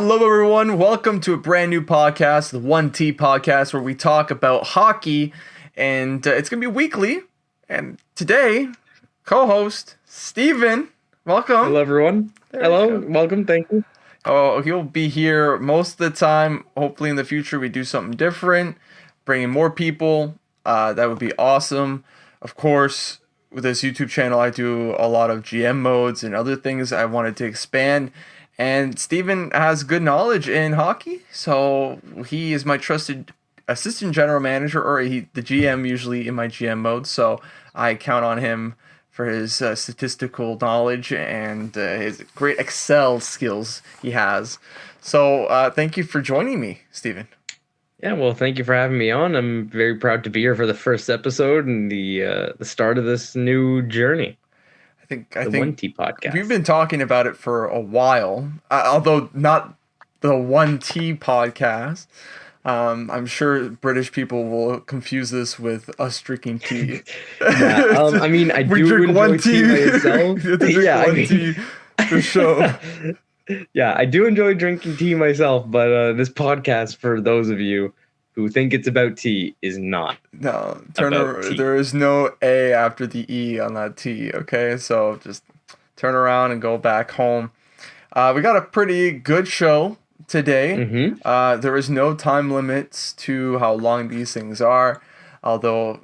Hello, everyone. Welcome to a brand new podcast, the 1T podcast, where we talk about hockey, and it's going to be weekly. And today, co-host Steven, welcome. Hello, everyone. Hello, welcome, thank you. Oh, he'll be here most of the time. Hopefully, in the future, we do something different, bring in more people. That would be awesome. Of course, with this YouTube channel, I do a lot of GM modes and other things I wanted to expand. And Steven has good knowledge in hockey, so he is my trusted assistant general manager, or the GM usually in my GM mode. So I count on him for his statistical knowledge and his great Excel skills he has. So thank you for joining me, Steven. Yeah, well, thank you for having me on. I'm very proud to be here for the first episode and the start of this new journey. I think 1T podcast. We've been talking about it for a while, although not the 1T podcast. I'm sure British people will confuse this with us drinking tea. I mean, I do drink enjoy one tea myself. Tea for sure. Yeah, I do enjoy drinking tea myself, but this podcast, for those of you who think it's about tea, is not. No, there is no A after the E on that T, okay? So just turn around and go back home. We got a pretty good show today. Mm-hmm. There is no time limits to how long these things are, although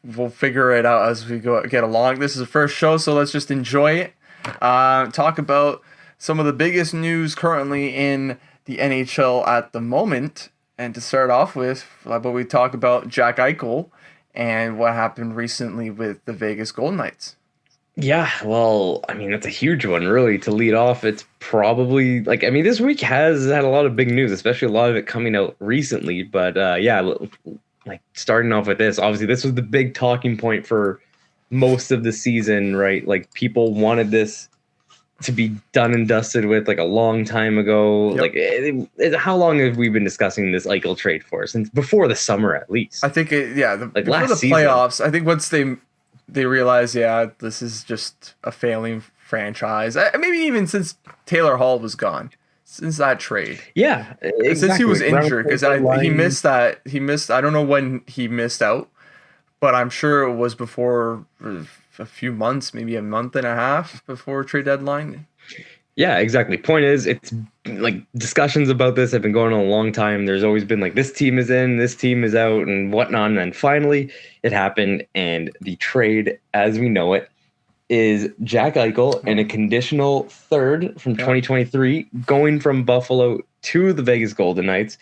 we'll figure it out as we get along. This is the first show, so let's just enjoy it. Talk about some of the biggest news currently in the NHL at the moment. And to start off with, we talk about Jack Eichel and what happened recently with the Vegas Golden Knights. Yeah, well, I mean, that's a huge one, really, to lead off. It's probably, this week has had a lot of big news, especially a lot of it coming out recently. But starting off with this, obviously, this was the big talking point for most of the season, right? Like, people wanted this to be done and dusted with a long time ago. Yep. How long have we been discussing this Eichel trade for? Since before the summer, at least. I think before last the playoffs. Season. I think once they realized, this is just a failing franchise. Maybe even since Taylor Hall was gone, since that trade. Yeah, exactly. Since he was injured, because he missed that. He missed. I don't know when he missed out, but I'm sure it was before a few months, maybe a month and a half before trade deadline. Yeah, exactly. Point is, it's discussions about this have been going on a long time. There's always been this team is in, this team is out, and whatnot. And then finally it happened, and the trade as we know it is Jack Eichel and a conditional third from 2023 going from Buffalo to the Vegas Golden Knights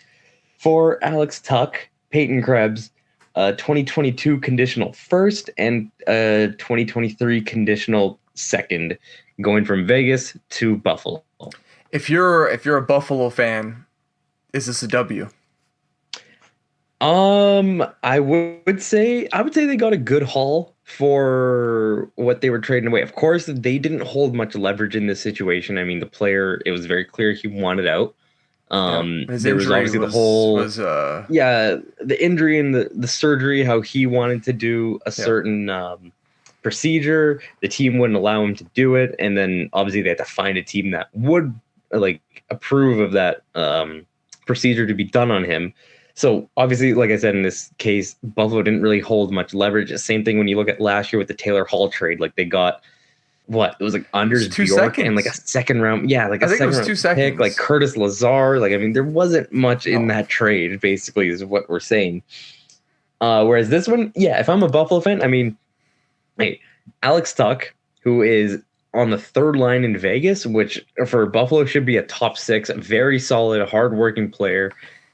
for Alex Tuch, Peyton Krebs, 2022 conditional first and 2023 conditional second, going from Vegas to Buffalo. If you're a Buffalo fan, is this a W? I would say they got a good haul for what they were trading away. Of course, they didn't hold much leverage in this situation. I mean, the player, it was very clear he wanted out. There was obviously the injury and the surgery, how he wanted to do a certain procedure. The team wouldn't allow him to do it, and then obviously they had to find a team that would approve of that procedure to be done on him. So obviously, like I said, in this case, Buffalo didn't really hold much leverage. The same thing when you look at last year with the Taylor Hall trade. They got what? It was Anders Bjork and a second round. Yeah, a second round pick, like Curtis Lazar. There wasn't much in that trade, basically, is what we're saying. Whereas this one, if I'm a Buffalo fan, Alex Tuch, who is on the third line in Vegas, which for Buffalo should be a top 6, very solid, hardworking player.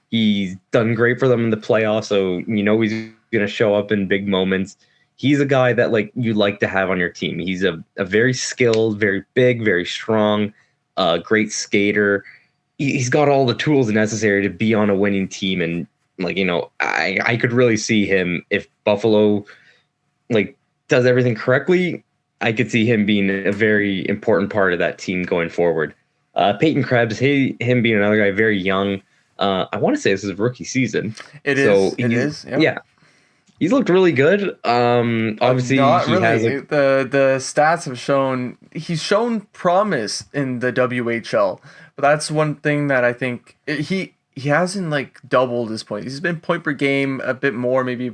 He's done great for them in the playoffs, so he's going to show up in big moments. He's a guy that you like to have on your team. He's a very skilled, very big, very strong, great skater. He's got all the tools necessary to be on a winning team. And I could really see him, if Buffalo does everything correctly, I could see him being a very important part of that team going forward. Peyton Krebs, him being another guy, very young. I want to say this is a rookie season. It is. Yeah. He's looked really good. Obviously Not he has really. The stats have shown he's shown promise in the WHL, but that's one thing that I think he hasn't like doubled his points. He's been point per game a bit more, maybe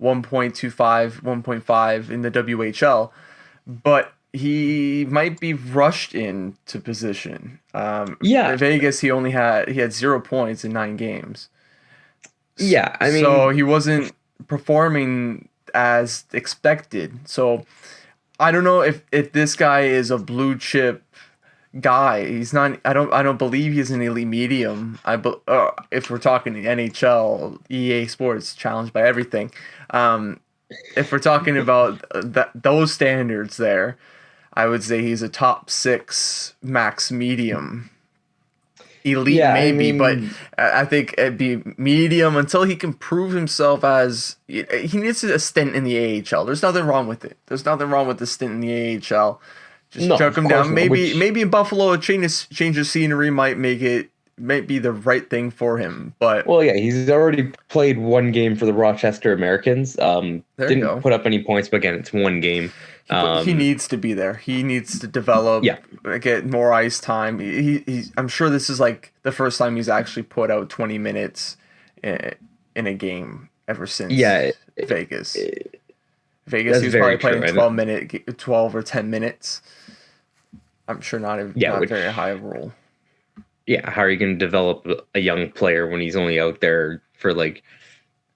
1.25, 1.5 in the WHL, but he might be rushed into position. yeah, In Vegas, he had 0 points in 9 games. yeah. I So mean, he wasn't performing as expected. So I don't know if this guy is a blue chip guy. He's not. I don't believe he's an elite medium. If we're talking NHL, EA Sports, challenged by everything. Um, if we're talking about those standards there, I would say he's a top six max medium. Elite yeah. I maybe, but mean, I think it'd be medium until he can prove himself as he needs a stint in the AHL. There's nothing wrong with it. There's nothing wrong with the stint in the AHL. Just no, chuck of him course down. not. Maybe in Buffalo, a change of scenery might be the right thing for him. But Well, yeah, he's already played one game for the Rochester Americans. there you Didn't go. put up any points, but again, it's one game. He needs to be there. He needs to develop, Yeah, get more ice time. I'm sure this is like the first time he's actually put out 20 minutes in a game ever since yeah, Vegas. that's He was very probably playing true. 12 or 10 minutes. I'm sure Yeah, not which very high role. yeah, how are you going to develop a young player when he's only out there for like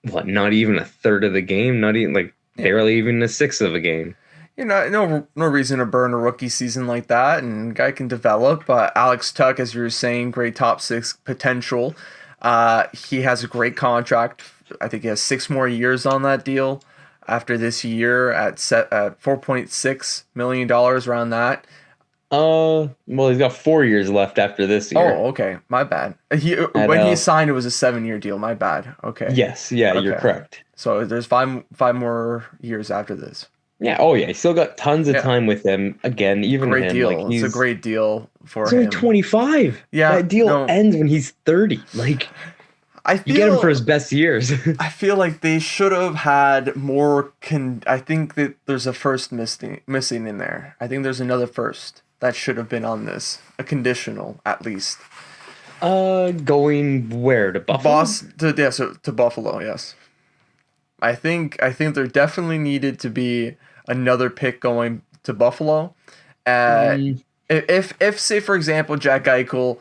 what? Not even a third of the game, not even like barely even a sixth of a game. No reason to burn a rookie season like that, and guy can develop. Alex Tuck, as you were saying, great top six potential. He has a great contract. I think he has 6 more years on that deal. After this year, at $4.6 million, around that. Well, he's got 4 years left after this year. Oh, okay, my bad. At When he signed, it was a 7 year deal. My bad. Okay, yes, yeah, you're okay. correct. So there's five more years after this. Yeah, oh yeah, he's still got tons of Yeah. time with him. Again, even Great him, like deal. It's a great deal for he's only him. 25. Yeah, That deal no. ends when he's 30. Like I you get him feel for his best years. I feel like they should have had more. I think that there's a first missing in there. I think there's another first that should have been on this, a conditional at least. Going where to Buffalo? To Buffalo, yes. I think there definitely needed to be another pick going to Buffalo. Uh, Mm, if say for example Jack Eichel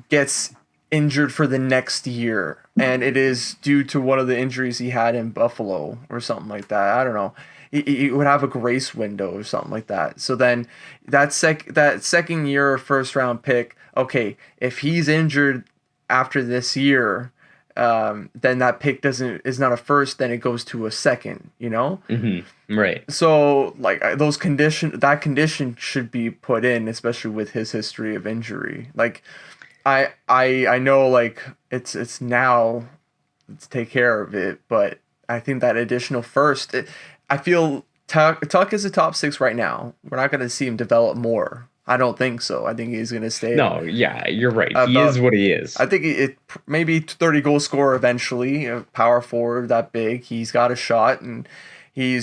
gets injured for the next year and it is due to one of the injuries he had in Buffalo or something like that, I don't know. He would have a grace window or something like that. So then that second year first round pick, okay, if he's injured after this year, then that pick is not a first, then it goes to a second, you know? right. So like that condition should be put in, especially with his history of injury. Like I know like it's now, let's take care of it, but I think that additional first, I feel Tuck is a top six right now. We're not going to see him develop more. I don't think so. I think he's going to stay. No, yeah, you're right. He About- is what he is. I think it maybe 30 goal scorer eventually, a power forward that big. He's got a shot and he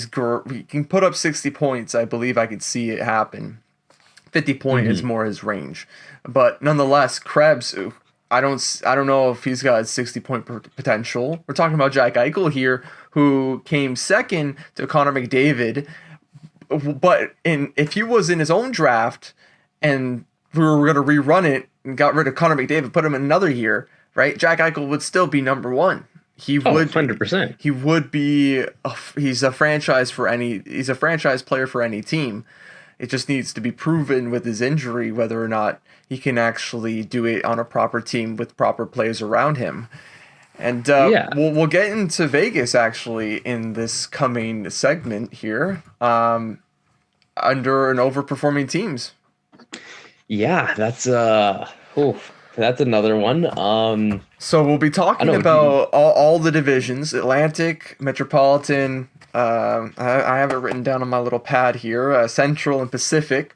can put up 60 points. I believe I could see it happen. 50 point is more his range. But nonetheless, Krebs, I don't know if he's got 60 point potential. We're talking about Jack Eichel here, who came second to Connor McDavid. But if he was in his own draft and we were going to rerun it and got rid of Connor McDavid, put him in another year, right? Jack Eichel would still be number one. He would 100%. He would be. He's a franchise player for any team. It just needs to be proven with his injury whether or not he can actually do it on a proper team with proper players around him. And we'll get into Vegas actually in this coming segment here, under and overperforming teams. Yeah, that's another one. So we'll be talking about all the divisions: Atlantic, Metropolitan. I have it written down on my little pad here. Central and Pacific.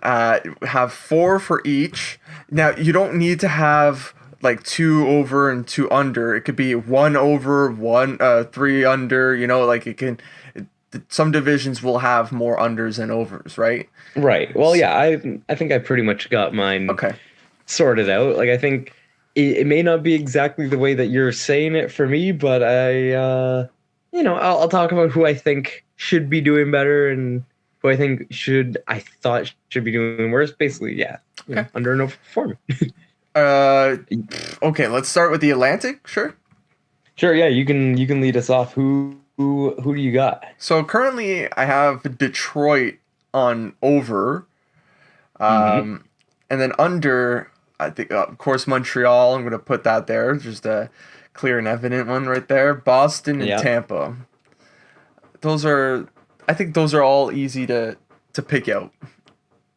Have 4 for each. Now you don't need to have like 2 over and 2 under. It could be 1 over, 3 under. Like it can. Some divisions will have more unders and overs, right? Right. Well, yeah, I think I pretty much got mine Okay. sorted out. Like I think it may not be exactly the way that you're saying it for me, but I'll talk about who I think should be doing better and who I thought should be doing worse. Basically, yeah. Okay. Under and overperforming. Okay, let's start with the Atlantic, sure. Sure, yeah, you can lead us off. Who do you got? So currently I have Detroit on over. And then under, I think, of course, Montreal. I'm going to put that there. Just a clear and evident one right there. Boston and Tampa. I think those are all easy to pick out.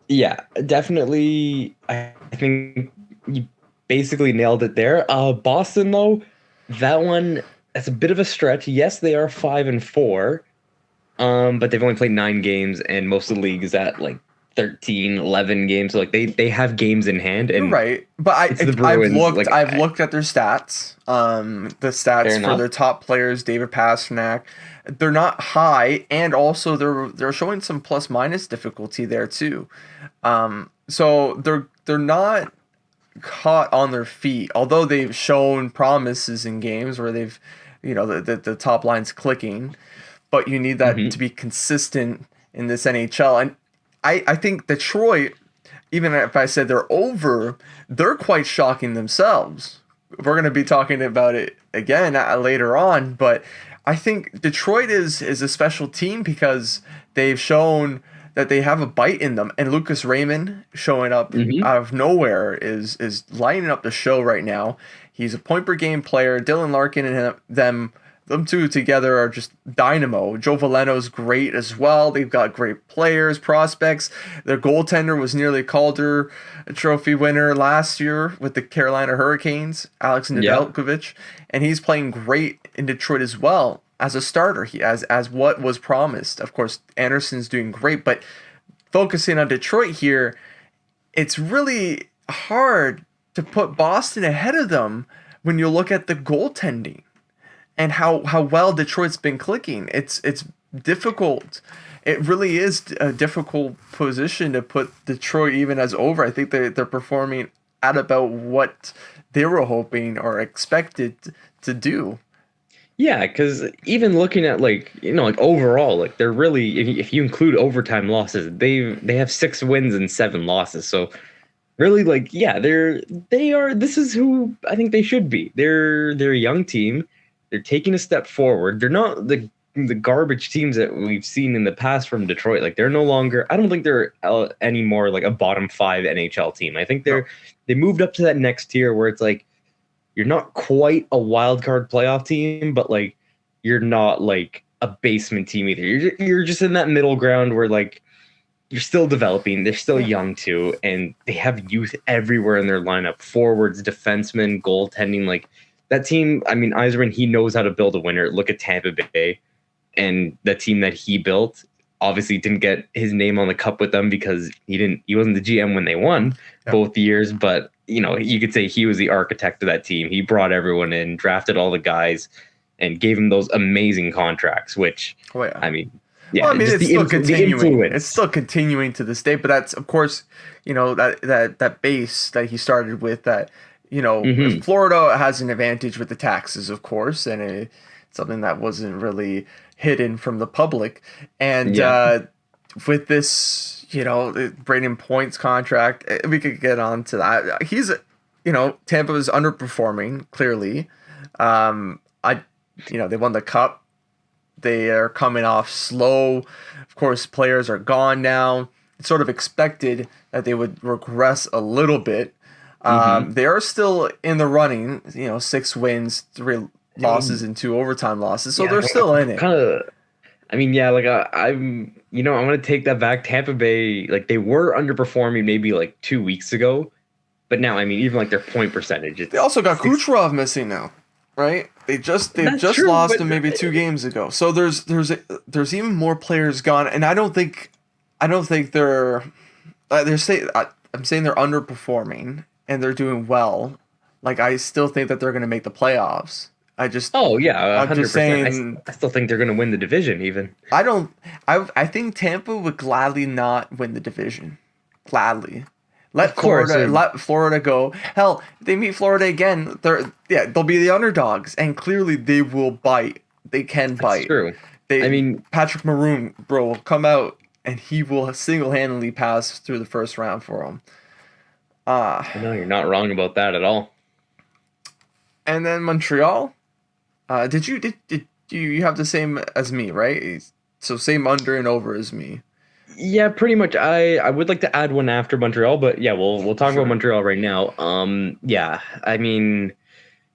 Yeah, definitely. I think you basically nailed it there. Boston, though, that's a bit of a stretch. Yes, they are 5-4, but they've only played 9 games, and most of the league is at like 13, 11 games. So like they have games in hand. And you're right, but I've looked at their stats. The stats for their top players, David Pastrnak, they're not high, and also they're showing some plus minus difficulty there too. So they're not caught on their feet, although they've shown promises in games where they've, the top line's clicking, but you need that to be consistent in this NHL. And I think Detroit, even if I said they're over, they're quite shocking themselves. We're going to be talking about it again later on, but I think Detroit is a special team because they've shown that they have a bite in them. And Lucas Raymond showing up out of nowhere is lining up the show right now. He's a point per game player. Dylan Larkin and them two together are just dynamo. Joe Veleno's great as well. They've got great players, prospects. Their goaltender was nearly a Calder Trophy winner last year with the Carolina Hurricanes, Alex Nedeljkovic, and he's playing great in Detroit as well as a starter. He as what was promised. Of course, Anderson's doing great, but focusing on Detroit here, it's really hard to put Boston ahead of them when you look at the goaltending and how well Detroit's been clicking. It's difficult. It really is a difficult position to put Detroit even as over. I think they're performing at about what they were hoping or expected to do. Yeah, because even looking at overall, they're really, if you include overtime losses, they have 6 wins and 7 losses. So really, this is who I think they should be. They're a young team. They're taking a step forward. They're not the garbage teams that we've seen in the past from Detroit. Like they're no longer. I don't think they're anymore like a bottom 5 NHL team. I think they moved up to that next tier where it's like you're not quite a wild card playoff team, but like you're not like a basement team either. You're just in that middle ground where like you're still developing. They're still young too, and they have youth everywhere in their lineup: forwards, defensemen, goaltending. Like that team. I mean, Yzerman, he knows how to build a winner. Look at Tampa Bay, and the team that he built obviously didn't get his name on the cup with them because he wasn't the GM when they won both years. But you could say he was the architect of that team. He brought everyone in, drafted all the guys, and gave them those amazing contracts. Which I mean. Yeah, well, I mean, it's still continuing. It's still continuing to this day, but that's, of course, that base that he started with. That Florida has an advantage with the taxes, of course, and it's something that wasn't really hidden from the public. And with this, Braden Point's contract, we could get on to that. He's, Tampa is underperforming clearly. They won the cup. They are coming off slow. Of course, players are gone now. It's sort of expected that they would regress a little bit. They are still in the running, 6 wins, 3 losses, and 2 overtime losses. So they're still in it. I'm going to take that back. Tampa Bay, they were underperforming maybe 2 weeks ago. But now, even their point percentage. They also got Kucherov missing now. Right, they just lost him maybe 2 games ago. So there's even more players gone, and I don't think I'm saying they're underperforming and they're doing well, Like, I still think that they're going to make the playoffs. Oh yeah, I'm 100%. just saying. I still think they're going to win the division. Even I don't. I think Tampa would gladly not win the division. Gladly. of course, Let Florida go. Hell, if they meet Florida again, they'll be the underdogs, and clearly they will bite. They can bite. that's true. I mean, Patrick Maroon, bro, will come out and he will single-handedly pass through the first round for them. no, you're not wrong about that at all. And then Montreal. Did you have the same as me, right? So same under and over as me. Yeah, pretty much. I would like to add one after Montreal, but yeah, we'll talk about Montreal right now. Yeah, I mean,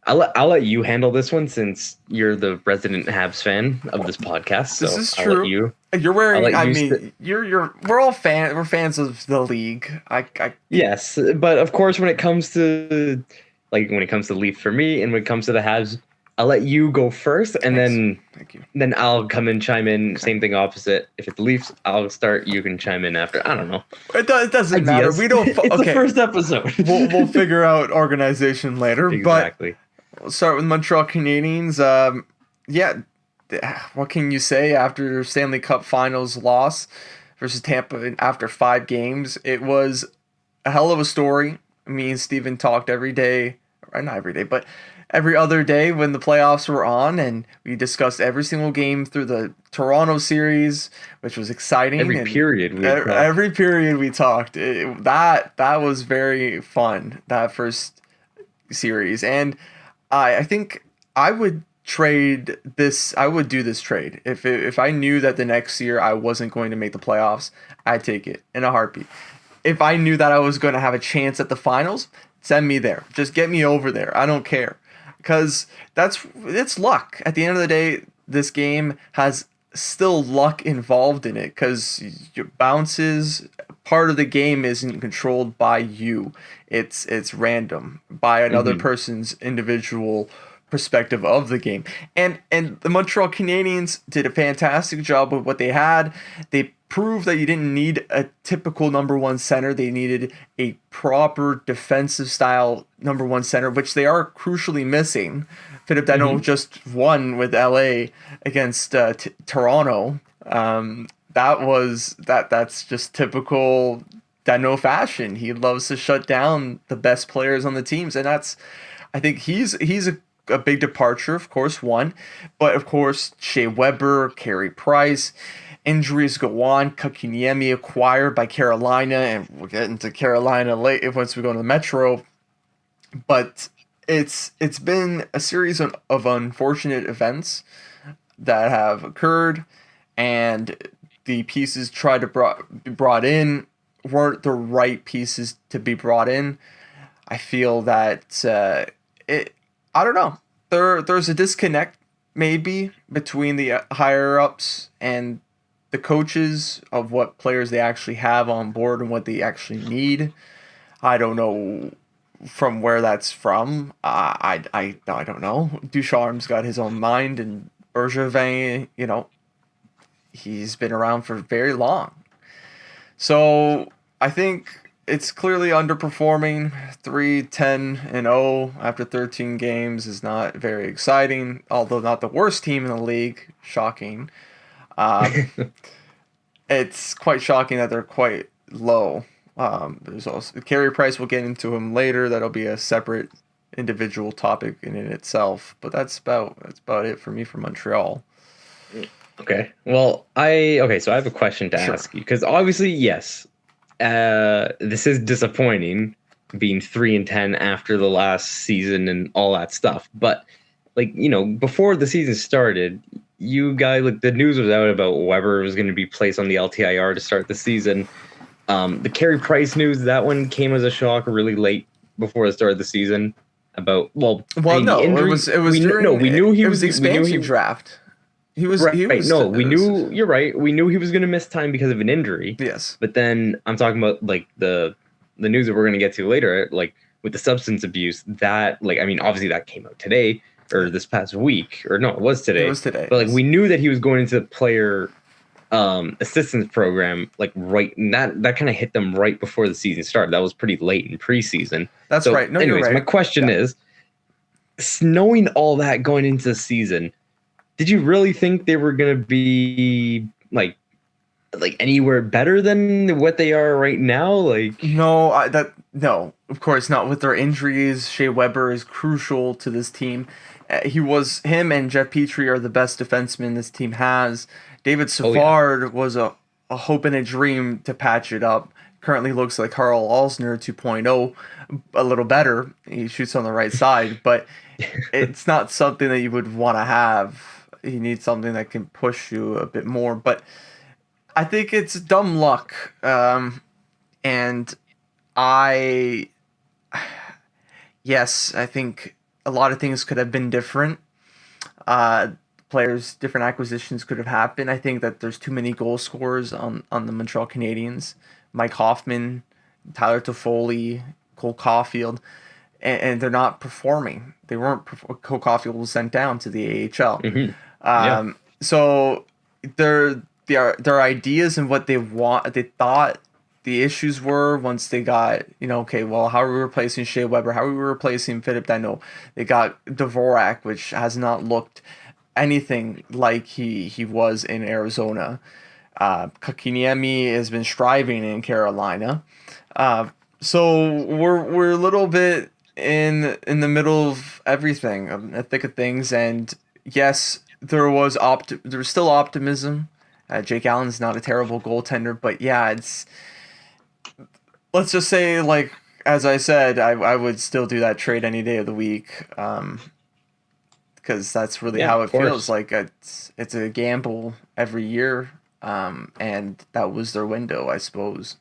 I'll let you handle this one since you're the resident Habs fan of this podcast. So this is I'll true. let you. You're wearing. I mean, we're all we're fans of the league. Yes, but of course, when it comes to Leaf for me, and when it comes to the Habs, I'll let you go first, and Thank you. then I'll come and chime in. Okay. Same thing, opposite. If it's the Leafs, I'll start. You can chime in after. I don't know. It doesn't matter. We don't. It's the first episode. we'll figure out organization later. Exactly. But we'll start with Montreal Canadiens. Yeah. What can you say after Stanley Cup Finals loss versus Tampa after 5 games? It was a hell of a story. Me and Steven talked every day, or not every day, but every other day when the playoffs were on, and we discussed every single game through the Toronto series, which was exciting. Every period we talked. That was very fun, that first series. And I think I would trade this. I would do this trade if I knew that the next year I wasn't going to make the playoffs. I'd take it in a heartbeat. If I knew that I was going to have a chance at the finals, send me there. Just get me over there. I don't care, because it's luck. At the end of the day, this game has still luck involved in it, because your bounces, part of the game isn't controlled by you. It's random by another person's individual perspective of the game. And the Montreal Canadiens did a fantastic job with what they had. They proved that you didn't need a typical number one center. They needed a proper defensive style number one center, which they are crucially missing. Philip Danault just won with LA against Toronto. That's just typical Danault fashion. He loves to shut down the best players on the teams, and I think he's a big departure, of course, one. But, of course, Shea Weber, Carey Price, injuries go on. Kakiniemi acquired by Carolina, and we'll get into Carolina late once we go to the Metro. But it's been a series of unfortunate events that have occurred, and the pieces tried to be brought in weren't the right pieces to be brought in. I feel that I don't know. There's a disconnect maybe between the higher ups and the coaches of what players they actually have on board and what they actually need. I don't know from where that's from. I don't know. Ducharme's got his own mind, and Bergevin, he's been around for very long. So I think it's clearly underperforming. 3-10-0 after 13 games is not very exciting, although not the worst team in the league. Shocking. It's quite shocking that they're quite low. There's also Carey Price. We'll get into him later. That'll be a separate individual topic in itself. But that's about it for me for Montreal. Okay. Well, so I have a question to ask you, because obviously, yes, this is disappointing, being 3-10 after the last season and all that stuff. But before the season started, you guys, the news was out about Weber was going to be placed on the LTIR to start the season. The Carey Price news, that one came as a shock really late before the start of the season. It was the expansion draft. You're right. We knew he was going to miss time because of an injury. Yes. But then I'm talking about the news that we're going to get to later, with the substance abuse, that obviously that came out today or this past week, or no, it was today. It was today. But we knew that he was going into player assistance program, like right, and that kind of hit them right before the season started. That was pretty late in preseason. That's so, right. No, anyways, you're right. My question is, knowing all that going into the season, did you really think they were going to be like anywhere better than what they are right now? Like, no, of course not. With their injuries, Shea Weber is crucial to this team. Him and Jeff Petrie are the best defensemen this team has. David Savard was a hope and a dream to patch it up. Currently looks like Carl Alsner 2.0, a little better. He shoots on the right side, but it's not something that you would want to have. You need something that can push you a bit more. But I think it's dumb luck. And yes, I think a lot of things could have been different. Different acquisitions could have happened. I think that there's too many goal scorers on the Montreal Canadiens. Mike Hoffman, Tyler Toffoli, Cole Caulfield, and they're not performing. They weren't. Cole Caulfield was sent down to the AHL. Mm-hmm. So their ideas and what they thought the issues were once they got, okay, well, how are we replacing Shea Weber? How are we replacing Philip Danault? They got Dvorak, which has not looked anything like he was in Arizona. Kakiniemi has been striving in Carolina. So we're a little bit in the middle of everything, the thick of things. And yes, there was still optimism. Jake Allen's not a terrible goaltender, but yeah, let's just say, like, as I said, I would still do that trade any day of the week. Because that's really how it feels. Like it's a gamble every year. And that was their window, I suppose.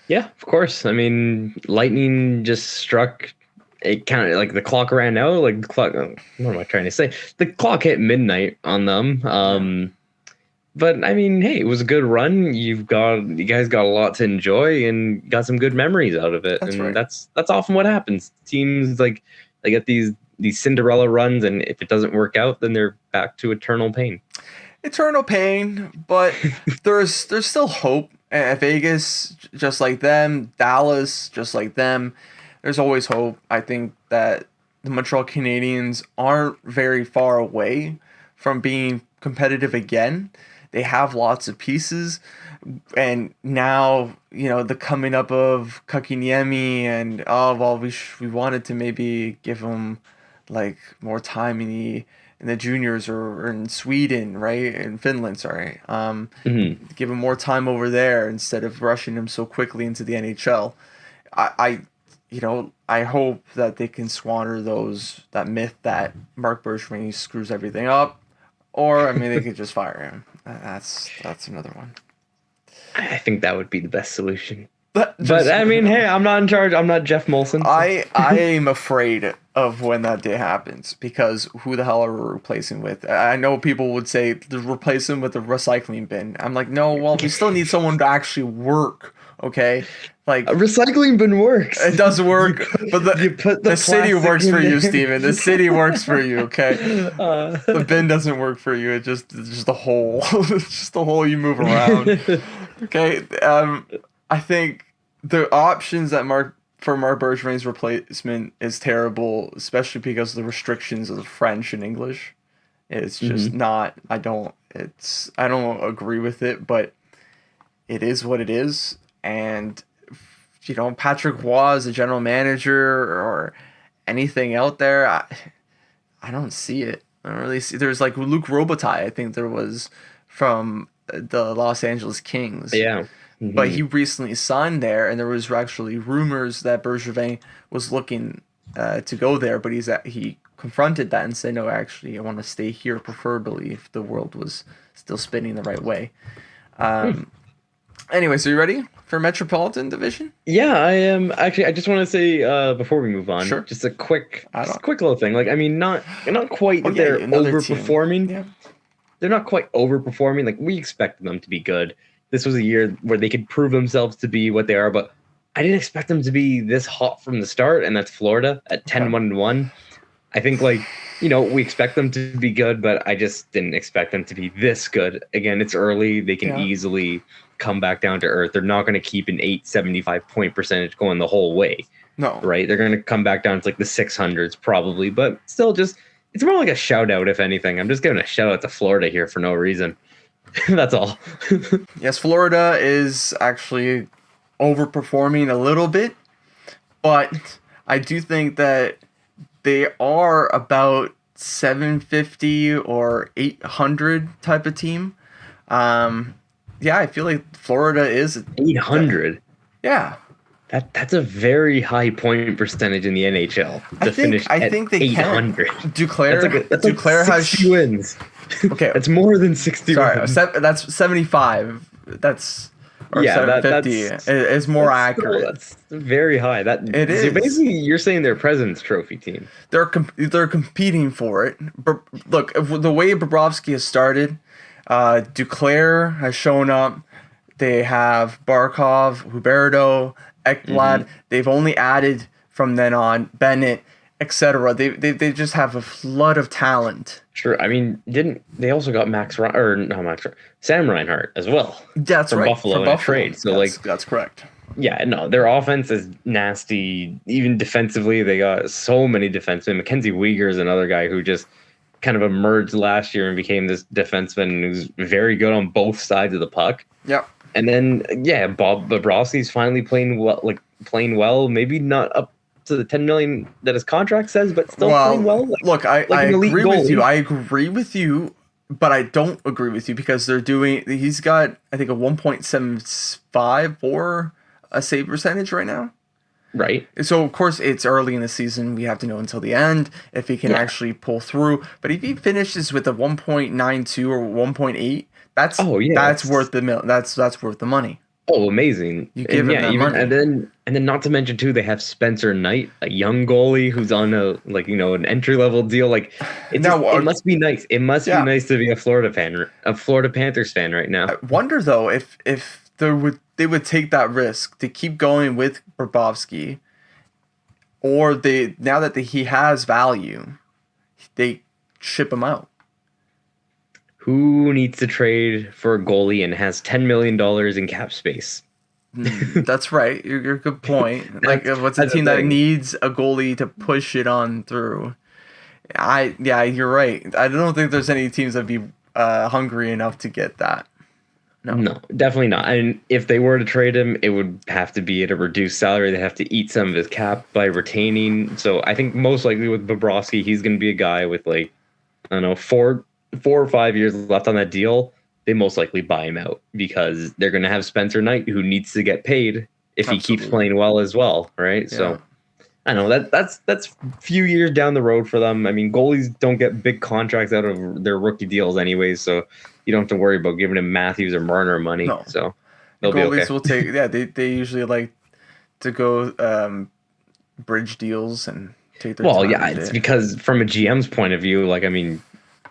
Yeah, of course. I mean, lightning just struck. It kind of like the clock ran out. Like the clock. What am I trying to say? The clock hit midnight on them. But I mean, hey, it was a good run. You guys got a lot to enjoy and got some good memories out of it. That's right. That's often what happens. Teams like they get these Cinderella runs, and if it doesn't work out, then they're back to eternal pain. Eternal pain, but there's still hope. Vegas, just like them, Dallas, just like them. There's always hope. I think that the Montreal Canadiens aren't very far away from being competitive again. They have lots of pieces, and now the coming up of Kakiniemi and we wanted to maybe give him like more time in the juniors or in Sweden, right? In Finland, sorry. Give him more time over there instead of rushing him so quickly into the NHL. I hope that they can squander that myth that Marc Bergevin screws everything up, or they could just fire him. That's another one. I think that would be the best solution. But hey, I'm not in charge. I'm not Jeff Molson. I am afraid of when that day happens, because who the hell are we replacing with? I know people would say to replace him with a recycling bin. I'm like, no, well, we still need someone to actually work, okay? Like, a recycling bin works. It does work, but the city works for you, Steven. The city works for you, okay? The bin doesn't work for you. It's just a hole. It's just a hole you move around. Okay? I think the options for Marc Bergevin's replacement is terrible, especially because of the restrictions of the French and English. It's just not. I don't agree with it, but it is what it is. And Patrick Roy as a general manager or anything out there, I don't see it. I don't really see. There's like Luc Robitaille, I think there was, from the Los Angeles Kings. Yeah. But he recently signed there, and there was actually rumors that Bergevin was looking to go there, but he confronted that and said, no, actually, I want to stay here, preferably if the world was still spinning the right way. Anyway, so you ready for Metropolitan Division? Yeah, I am. Actually, I just want to say before we move on, sure, just a quick little thing. Like, not quite that they're overperforming. Yeah. They're not quite overperforming. Like, we expected them to be good. This was a year where they could prove themselves to be what they are, but I didn't expect them to be this hot from the start, and that's Florida at 10-1-1. I think we expect them to be good, but I just didn't expect them to be this good. Again, it's early. They can easily come back down to earth. They're not going to keep an 875 point percentage going the whole way. No. Right? They're going to come back down to like the 600s probably, but still it's more like a shout out, if anything. I'm just giving a shout out to Florida here for no reason. That's all. Yes, Florida is actually overperforming a little bit, but I do think that they are about 750 or 800 type of team. I feel like Florida is 800. Yeah. That's a very high point percentage in the NHL I think they 800. Can. Duclair, that's Duclair like 60 has wins. Okay, that's more than 60 wins. That's 75. That's 750. It's more accurate. That's very high. It is. So basically, you're saying they're President's Trophy team. They're competing for it. Look, the way Bobrovsky has started, Duclair has shown up. They have Barkov, Huberto, Ekblad. They've only added from then on Bennett, etc. They just have a flood of talent. Sure. I mean, didn't they also got Sam Reinhart as well? That's from right. Buffalo in a trade. So that's correct. Yeah, no, their offense is nasty. Even defensively, they got so many defensemen. Mackenzie Weegar is another guy who just kind of emerged last year and became this defenseman who's very good on both sides of the puck. Yep. And then Bob Bobrovsky's finally playing well. Maybe not up to the $10 million that his contract says, but still playing well. Look, I agree with you. I agree with you, but I don't agree with you because he's got, I think, a 1.75 for a save percentage right now. Right. So, of course, it's early in the season. We have to know until the end if he can actually pull through. But if he finishes with a 1.92 or 1.8, that's worth that's worth the money. Oh, amazing! You give him that money, and then not to mention too, they have Spencer Knight, a young goalie who's on an entry level deal. It must be nice. It must be nice to be a Florida Panthers fan right now. I wonder though if they would take that risk to keep going with Bobrovsky, or now that he has value, they ship him out. Who needs to trade for a goalie and has $10 million in cap space? That's right. You're a good point. What's a team that needs a goalie to push it on through? You're right. I don't think there's any teams that'd be hungry enough to get that. No, definitely not. And if they were to trade him, it would have to be at a reduced salary. They have to eat some of his cap by retaining. So I think most likely with Bobrovsky, he's going to be a guy with 4 or 5 years left on that deal. They most likely buy him out because they're going to have Spencer Knight, who needs to get paid if he keeps playing well as well, right? Yeah. So I know that's a few years down the road for them. I mean, goalies don't get big contracts out of their rookie deals anyways, so you don't have to worry about giving him Matthews or Marner money. No. So they'll be okay. Goalies will take they usually like to go bridge deals and take their time. It's because from a GM's point of view,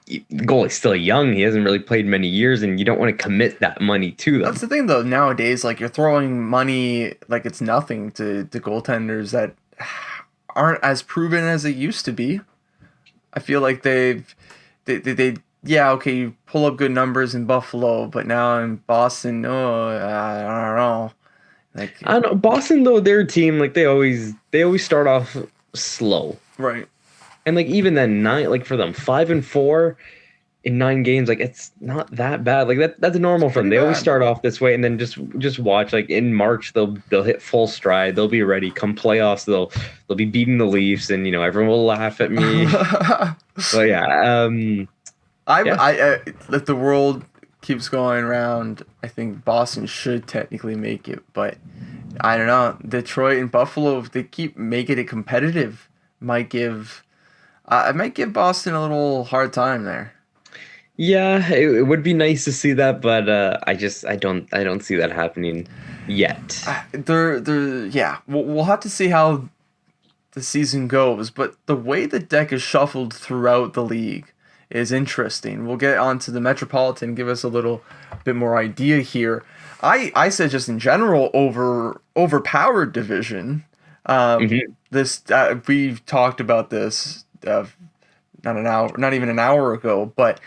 goalie's still young. He hasn't really played many years, and you don't want to commit that money to them. That's the thing, though. Nowadays, you're throwing money like it's nothing to goaltenders that aren't as proven as it used to be. I feel like they you pull up good numbers in Buffalo, but now in Boston, I don't know. I don't know. Boston, though, their team, they always start off slow, right? And even then, for them, 5-4 in 9 games, it's not that bad. That's normal for them. They always start off this way, and then just watch. In March, they'll hit full stride. They'll be ready. Come playoffs, they'll be beating the Leafs, and everyone will laugh at me. So if the world keeps going around, I think Boston should technically make it, but I don't know. Detroit and Buffalo, if they keep making it competitive, I might give Boston a little hard time there. Yeah, it would be nice to see that, but I don't see that happening yet. We'll have to see how the season goes, but the way the deck is shuffled throughout the league is interesting. We'll get onto the Metropolitan, give us a little bit more idea here. I said just in general overpowered division. This we've talked about this not even an hour ago. But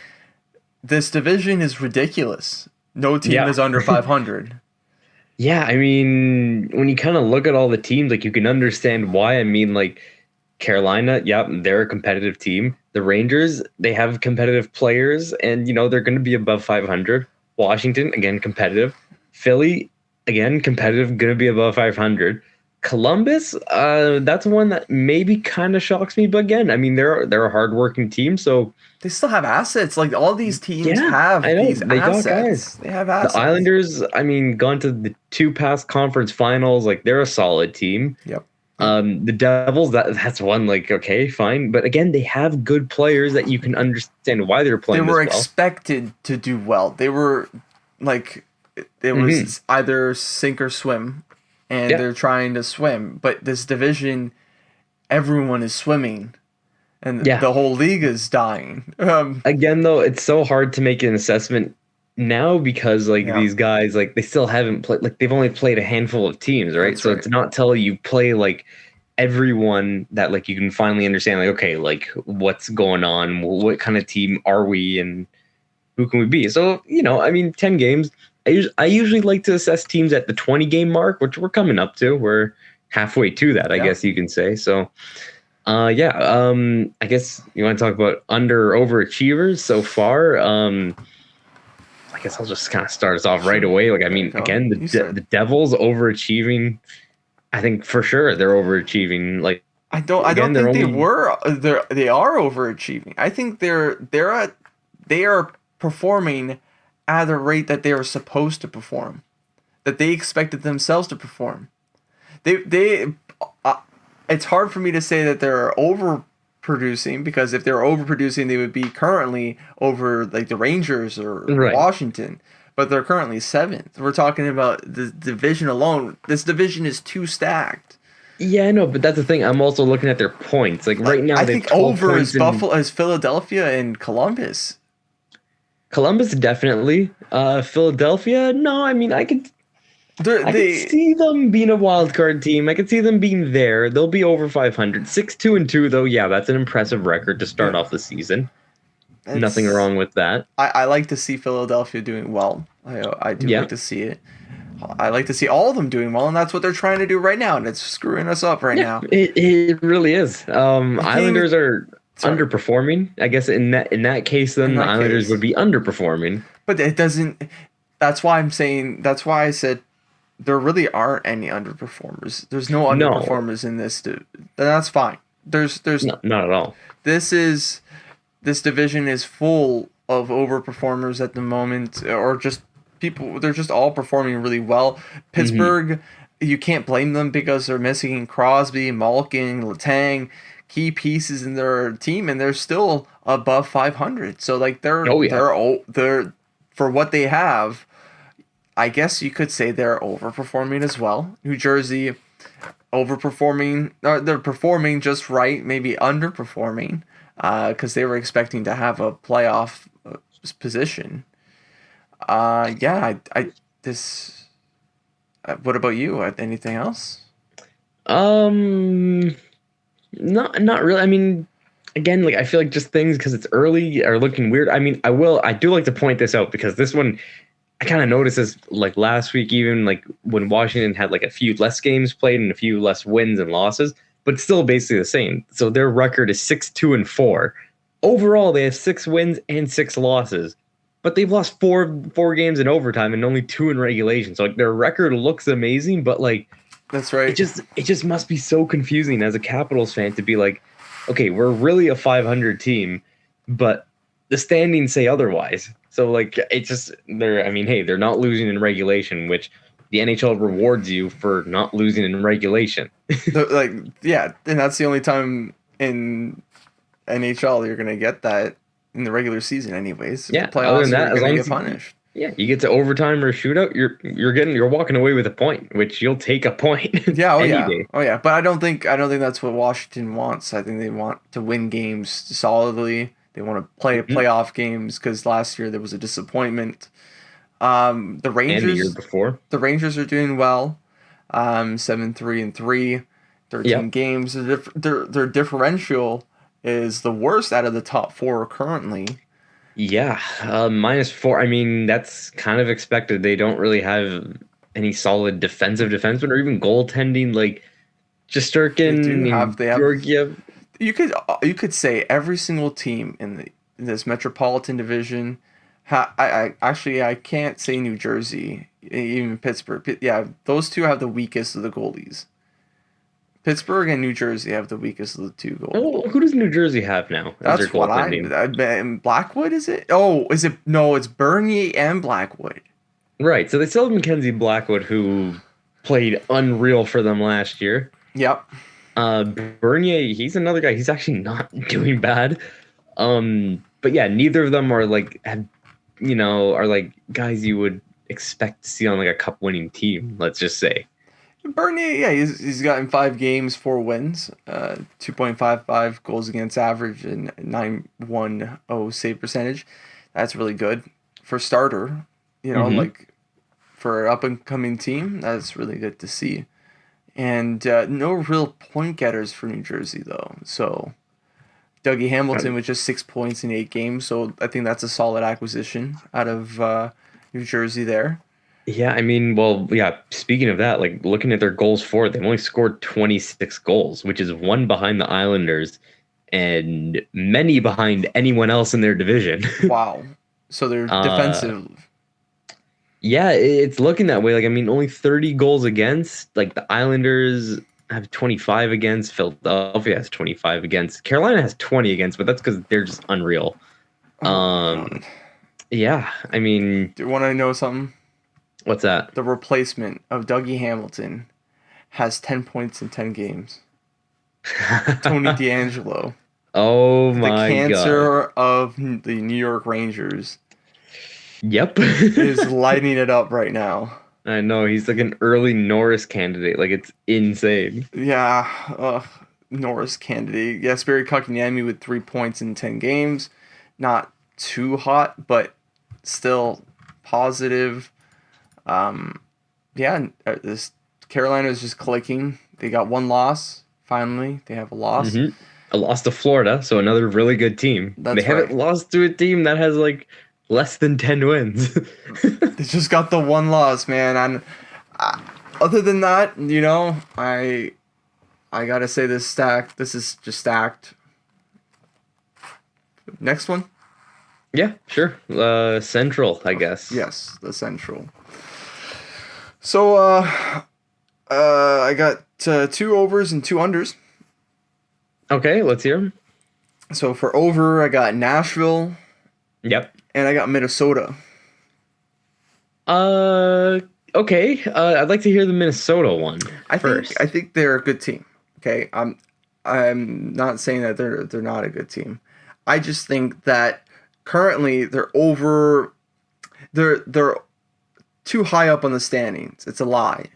this division is ridiculous. No team is under 500. Yeah, I mean, when you kind of look at all the teams, like you can understand why. I mean, like Carolina, they're a competitive team. The Rangers, they have competitive players, and they're going to be above 500. Washington, again, competitive. Philly, again, competitive, going to be above 500. Columbus, that's one that maybe kind of shocks me, but again, I mean, they're a hardworking team, so they still have assets. Like all these teams have these they assets. got guys. They have assets. The Islanders, I mean, gone to the 2 past conference finals. Like they're a solid team. Yep. The Devils, that's one. Like okay, fine, but again, they have good players that you can understand why they're playing. They were this well. expected to do well. They were like it was either sink or swim, and they're trying to swim. But this division, everyone is swimming. And the whole league is dying. Again, though, it's so hard to make an assessment now because these guys, like they still haven't played. Like they've only played a handful of teams, right? That's so right. it's not till you play like everyone that like you can finally understand. Like okay, like what's going on? What kind of team are we, and who can we be? So I mean, 10 games. I usually like to assess teams at the 20 game mark, which we're coming up to. We're halfway to that, I guess you can say. So. I guess you want to talk about under overachievers so far. I guess I'll just kind of start us off right away. Like, I mean, again, the Devils overachieving. I think for sure they're overachieving. Like, I don't think they were. They are overachieving. I think they are performing at a rate that they are supposed to perform, that they expected themselves to perform. It's hard for me to say that they're overproducing because if they're overproducing, they would be currently over like the Rangers or Washington. But they're currently 7th. We're talking about the division alone. This division is too stacked. Yeah, I know, but that's the thing. I'm also looking at their points. Like right now, I think over is Philadelphia and Columbus. Columbus definitely. Philadelphia, no. I mean, I could see them being a wild card team. I could see them being there. They'll be over 500. 6-2-2 though. Yeah, that's an impressive record to start off the season. Nothing wrong with that. I like to see Philadelphia doing well. I do like to see it. I like to see all of them doing well, and that's what they're trying to do right now, and it's screwing us up right now. It really is. Islanders are underperforming. I guess in that case, then the Islanders would be underperforming. But it doesn't. That's why I'm saying. That's why I said. There really aren't any underperformers. There's no underperformers in this. That's fine. There's not at all. This division is full of overperformers at the moment, or just people. They're just all performing really well. Pittsburgh, you can't blame them because they're missing Crosby, Malkin, Letang, key pieces in their team, and they're still above 500. So like they're for what they have. I guess you could say they're overperforming as well. New Jersey, overperforming. They're performing just right, maybe underperforming, because they were expecting to have a playoff position. What about you? Anything else? Not really. I mean, again, like I feel like just things because it's early are looking weird. I mean, I do like to point this out because this one. I kind of noticed this like last week, even like when Washington had like a few less games played and a few less wins and losses, but it's still basically the same. So their record is 6-2-4. Overall, they have 6 wins and 6 losses, but they've lost four games in overtime and only 2 in regulation. So like their record looks amazing, but like that's right. It just must be so confusing as a Capitals fan to be like, okay, we're really a 500 team, but the standings say otherwise. So like they're not losing in regulation, which the NHL rewards you for not losing in regulation. And that's the only time in NHL you're gonna get that in the regular season, anyways. Yeah, the playoffs, other than that, you're gonna get punished. Yeah, you get to overtime or shootout, you're walking away with a point, which you'll take a point. Day. But I don't think that's what Washington wants. I think they want to win games solidly. They want to play playoff games because last year there was a disappointment. The Rangers and the year before. The Rangers are doing well. 7-3-3, 13 games. Their differential is the worst out of the top 4 currently. Yeah, -4. I mean, that's kind of expected. They don't really have any solid defensive defensemen or even goaltending like Shesterkin and They have. Georgiev. You could say every single team in this Metropolitan Division. I can't say New Jersey, even Pittsburgh. Yeah, those two have the weakest of the goalies. Pittsburgh and New Jersey have the weakest of the 2 goalies. Oh, who does New Jersey have now as their That's what goaltending? Blackwood, is it? Oh, is it? No, it's Bernier and Blackwood. Right, so they still have Mackenzie Blackwood, who played unreal for them last year. Yep. Bernier, he's another guy. He's actually not doing bad. But yeah, neither of them are like guys you would expect to see on like a cup winning team. Let's just say. Bernier, yeah, he's gotten 5 games, 4 wins, 2.55 goals against average, and 910 save percentage. That's really good for starter. Like for an up and coming team, that's really good to see. And no real point getters for New Jersey though. So Dougie Hamilton with just 6 points in 8 games. So I think that's a solid acquisition out of New Jersey there. Yeah, I mean, well, yeah, speaking of that, like looking at their goals for, they've only scored 26 goals, which is 1 behind the Islanders and many behind anyone else in their division. Wow. So they're defensive. Yeah, it's looking that way. Like, I mean, only 30 goals against. Like, the Islanders have 25 against. Philadelphia has 25 against. Carolina has 20 against, but that's because they're just unreal. Yeah, I mean... Do you want to know something? What's that? The replacement of Dougie Hamilton has 10 points in 10 games. Tony DeAngelo. Oh my god. The cancer of the New York Rangers. Yep. is lighting it up right now. I know. He's like an early Norris candidate. Like, it's insane. Yeah. Norris candidate. Yes, Barry Kotkaniemi with 3 points in 10 games. Not too hot, but still positive. This Carolina is just clicking. They got 1 loss. Finally, they have a loss. Mm-hmm. A loss to Florida, so another really good team. They haven't lost to a team that has like less than 10 wins. They just got the 1 loss, man. And other than that, I gotta say this stacked. This is just stacked. Next one. Yeah, sure. Central, I guess. Yes, the Central. So, I got 2 overs and 2 unders. Okay, let's hear them. So for over, I got Nashville. Yep. And I got Minnesota. Okay. I'd like to hear the Minnesota one first. I think they're a good team. Okay. I'm not saying that they're not a good team. I just think that currently they're too high up on the standings. It's a lie.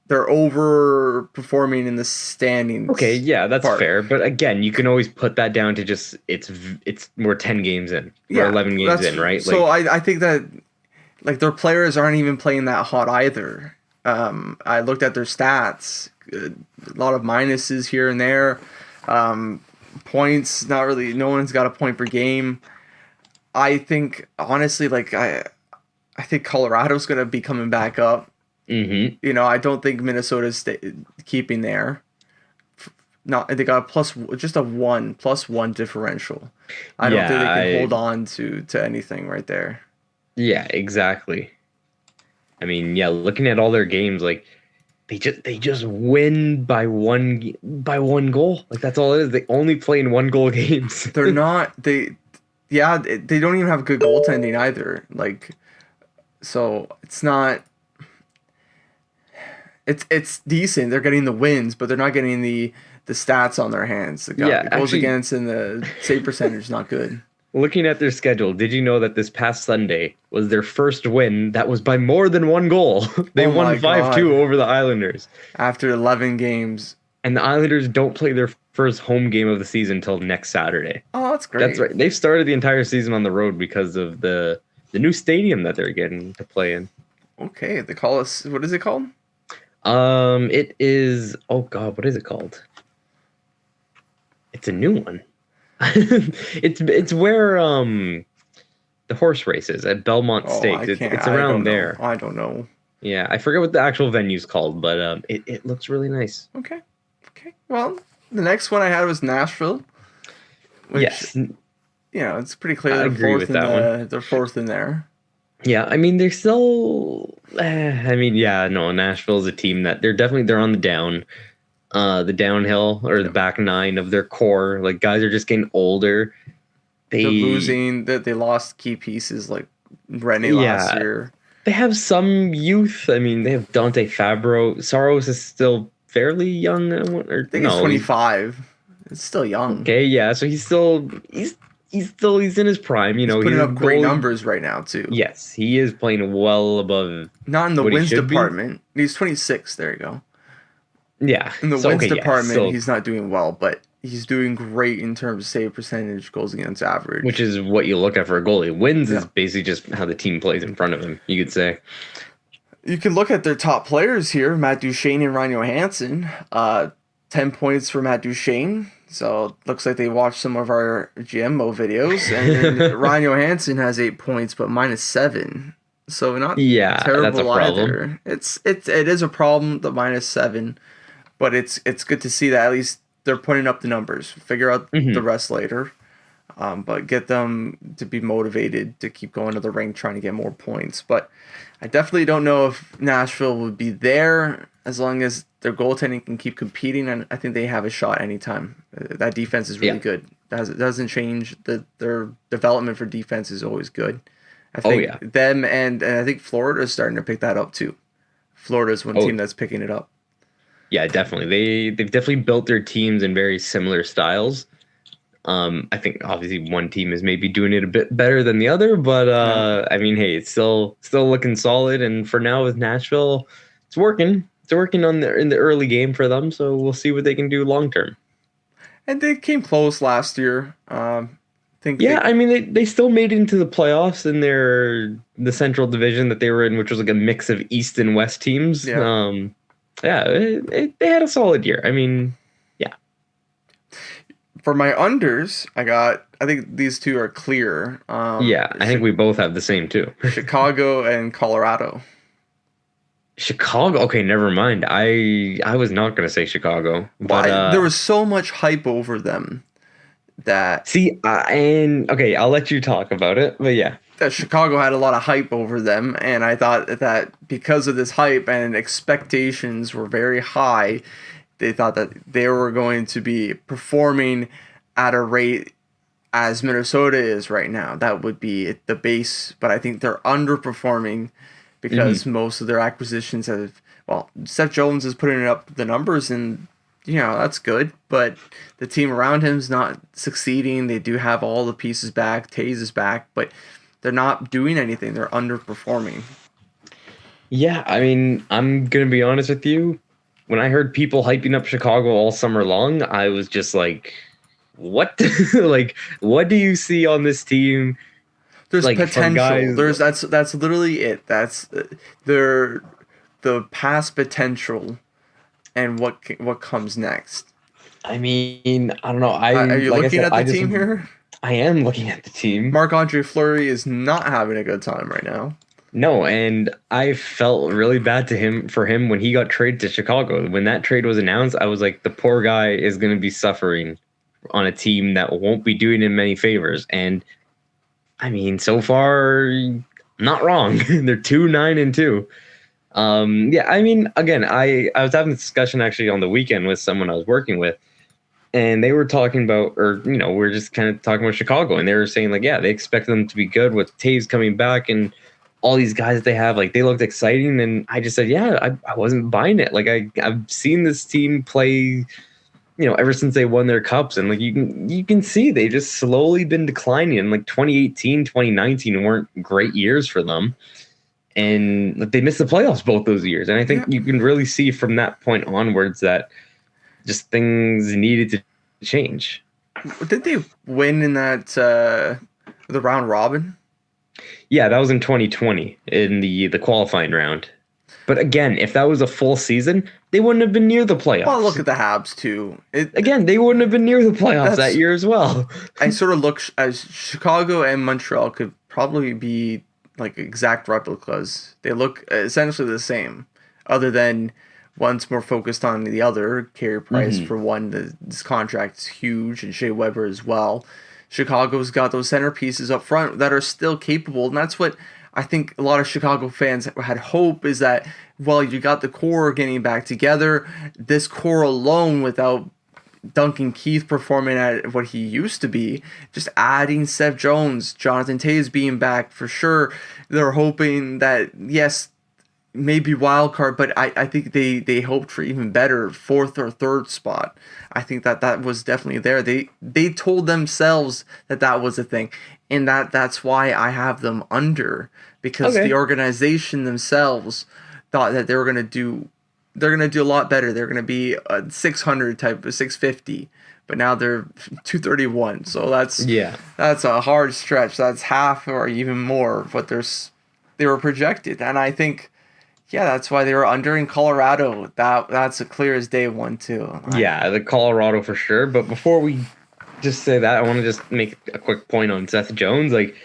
They're overperforming in the standings. Okay, yeah, that's fair. But again, you can always put that down to just we're 10 games in. We're 11 games in, right? So I think that like their players aren't even playing that hot either. I looked at their stats. A lot of minuses here and there. Points, not really. No one's got a point per game. I think honestly, I think Colorado's gonna be coming back up. Mm-hmm. I don't think Minnesota's keeping there. They got just a +1 differential. I don't think they can hold on to anything right there. Yeah, exactly. I mean, yeah, looking at all their games, like they just win by one goal. Like that's all it is. They only play in 1-goal games. They're not they don't even have good goaltending either. Like, so it's not. It's decent. They're getting the wins, but they're not getting the stats on their hands. The goals against and the save percentage is not good. Looking at their schedule, did you know that this past Sunday was their first win that was by more than 1 goal? They won 5-2 over the Islanders. After 11 games. And the Islanders don't play their first home game of the season until next Saturday. Oh, that's great. That's right. They've started the entire season on the road because of the new stadium that they're getting to play in. Okay, they call us. What is it called? It is. Oh God, what is it called? It's a new one. It's where the horse race is at Belmont Oh, Stakes. I can't. It's I around don't know. there. I don't know. Yeah, I forget what the actual venue's called, but it looks really nice. Okay. Well, the next one I had was Nashville, which Yes, it's pretty clear I they're agree with that one. They're fourth in there. Yeah, I mean they're still. I mean, yeah, no, Nashville's a team that they're on the downhill or the back nine of their core. Like guys are just getting older. They're losing. That they lost key pieces like Rene last year. They have some youth. I mean, they have Dante Fabro. Saros is still fairly young. I think he's 25. It's still young. Okay, yeah. So he's in his prime. You know, he's putting up great numbers right now too. Yes, he is playing well above. Not in the wins department. He's 26. There you go. Yeah, in the wins department, he's not doing well, but he's doing great in terms of save percentage, goals against average. Which is what you look at for a goalie. Wins is basically just how the team plays in front of him, you could say. You can look at their top players here, Matt Duchene and Ryan Johansson. 10 points for Matt Duchene. So looks like they watched some of our GMO videos. And then Ryan Johansson has 8 points, but -7. So not terrible that's a problem. either. It is a problem, the -7. But it's good to see that at least they're putting up the numbers. Figure out the rest later. But get them to be motivated to keep going to the rink trying to get more points. But I definitely don't know if Nashville would be there as long as their goaltending can keep competing. And I think they have a shot anytime. That defense is really good. It doesn't change. Their development for defense is always good. I think them and I think Florida is starting to pick that up too. Florida is one team that's picking it up. Yeah, definitely. They've definitely built their teams in very similar styles. I think obviously one team is maybe doing it a bit better than the other, but I mean, hey, it's still looking solid. And for now with Nashville, it's working. It's working in the early game for them. So we'll see what they can do long term. And they came close last year. I mean, they still made it into the playoffs in the Central Division that they were in, which was like a mix of East and West teams. They had a solid year. I mean, yeah. For my unders, I think these two are clear. I think we both have the same too. Chicago and Colorado. Chicago? Okay, never mind. I was not going to say Chicago. But there was so much hype over them that... I'll let you talk about it, but yeah. That Chicago had a lot of hype over them, and I thought that because of this hype and expectations were very high, they thought that they were going to be performing at a rate as Minnesota is right now. That would be the base, but I think they're underperforming because most of their acquisitions Seth Jones is putting up the numbers, and that's good, but the team around him is not succeeding. They do have all the pieces back. Taze is back, but they're not doing anything. They're underperforming. Yeah, I mean, I'm going to be honest with you. When I heard people hyping up Chicago all summer long, I was just like, what? Like, what do you see on this team? There's potential. That's literally it. That's the past potential and what comes next. I mean, I don't know. Are you looking at the team here? I am looking at the team. Marc-Andre Fleury is not having a good time right now. No, and I felt really bad for him when he got traded to Chicago. When that trade was announced, I was like, the poor guy is going to be suffering on a team that won't be doing him many favors. And I mean, so far, not wrong. They're 2-9-2. I mean, again, I was having a discussion actually on the weekend with someone I was working with. And they were talking about, we're just kind of talking about Chicago. And they were saying, like, yeah, they expect them to be good with Taves coming back and all these guys that they have. Like, they looked exciting. And I just said, yeah, I wasn't buying it. Like, I've seen this team play, ever since they won their cups. And, like, you can see they just slowly been declining. And, like, 2018, 2019 weren't great years for them. And they missed the playoffs both those years. And I think you can really see from that point onwards that just things needed to change. Did they win in that the round robin? Yeah, that was in 2020 in the qualifying round. But again, if that was a full season, they wouldn't have been near the playoffs. Well, look at the Habs too. Again, they wouldn't have been near the playoffs that year as well. I sort of look as Chicago and Montreal could probably be like exact replicas. They look essentially the same, other than one's more focused on the other. Carey Price, for one, this contract is huge, and Shea Weber as well. Chicago's got those centerpieces up front that are still capable, and that's what I think a lot of Chicago fans had hope is that, well, you got the core getting back together. This core alone, without Duncan Keith performing at what he used to be, just adding Seth Jones, Jonathan Toews being back for sure. They're hoping that, yes, maybe wild card, but I think they hoped for even better, fourth or third spot. I think that was definitely there. They told themselves that was a thing, and that's why I have them under, because the organization themselves thought that they were gonna do. They're gonna do a lot better. They're gonna be a 600 type of 650, but now they're 231. So that's a hard stretch. That's half or even more of what they were projected, and I think. Yeah, that's why they were under in Colorado. That's a clear as day one too. Yeah, the Colorado for sure. But before we just say that, I want to just make a quick point on Seth Jones. Like,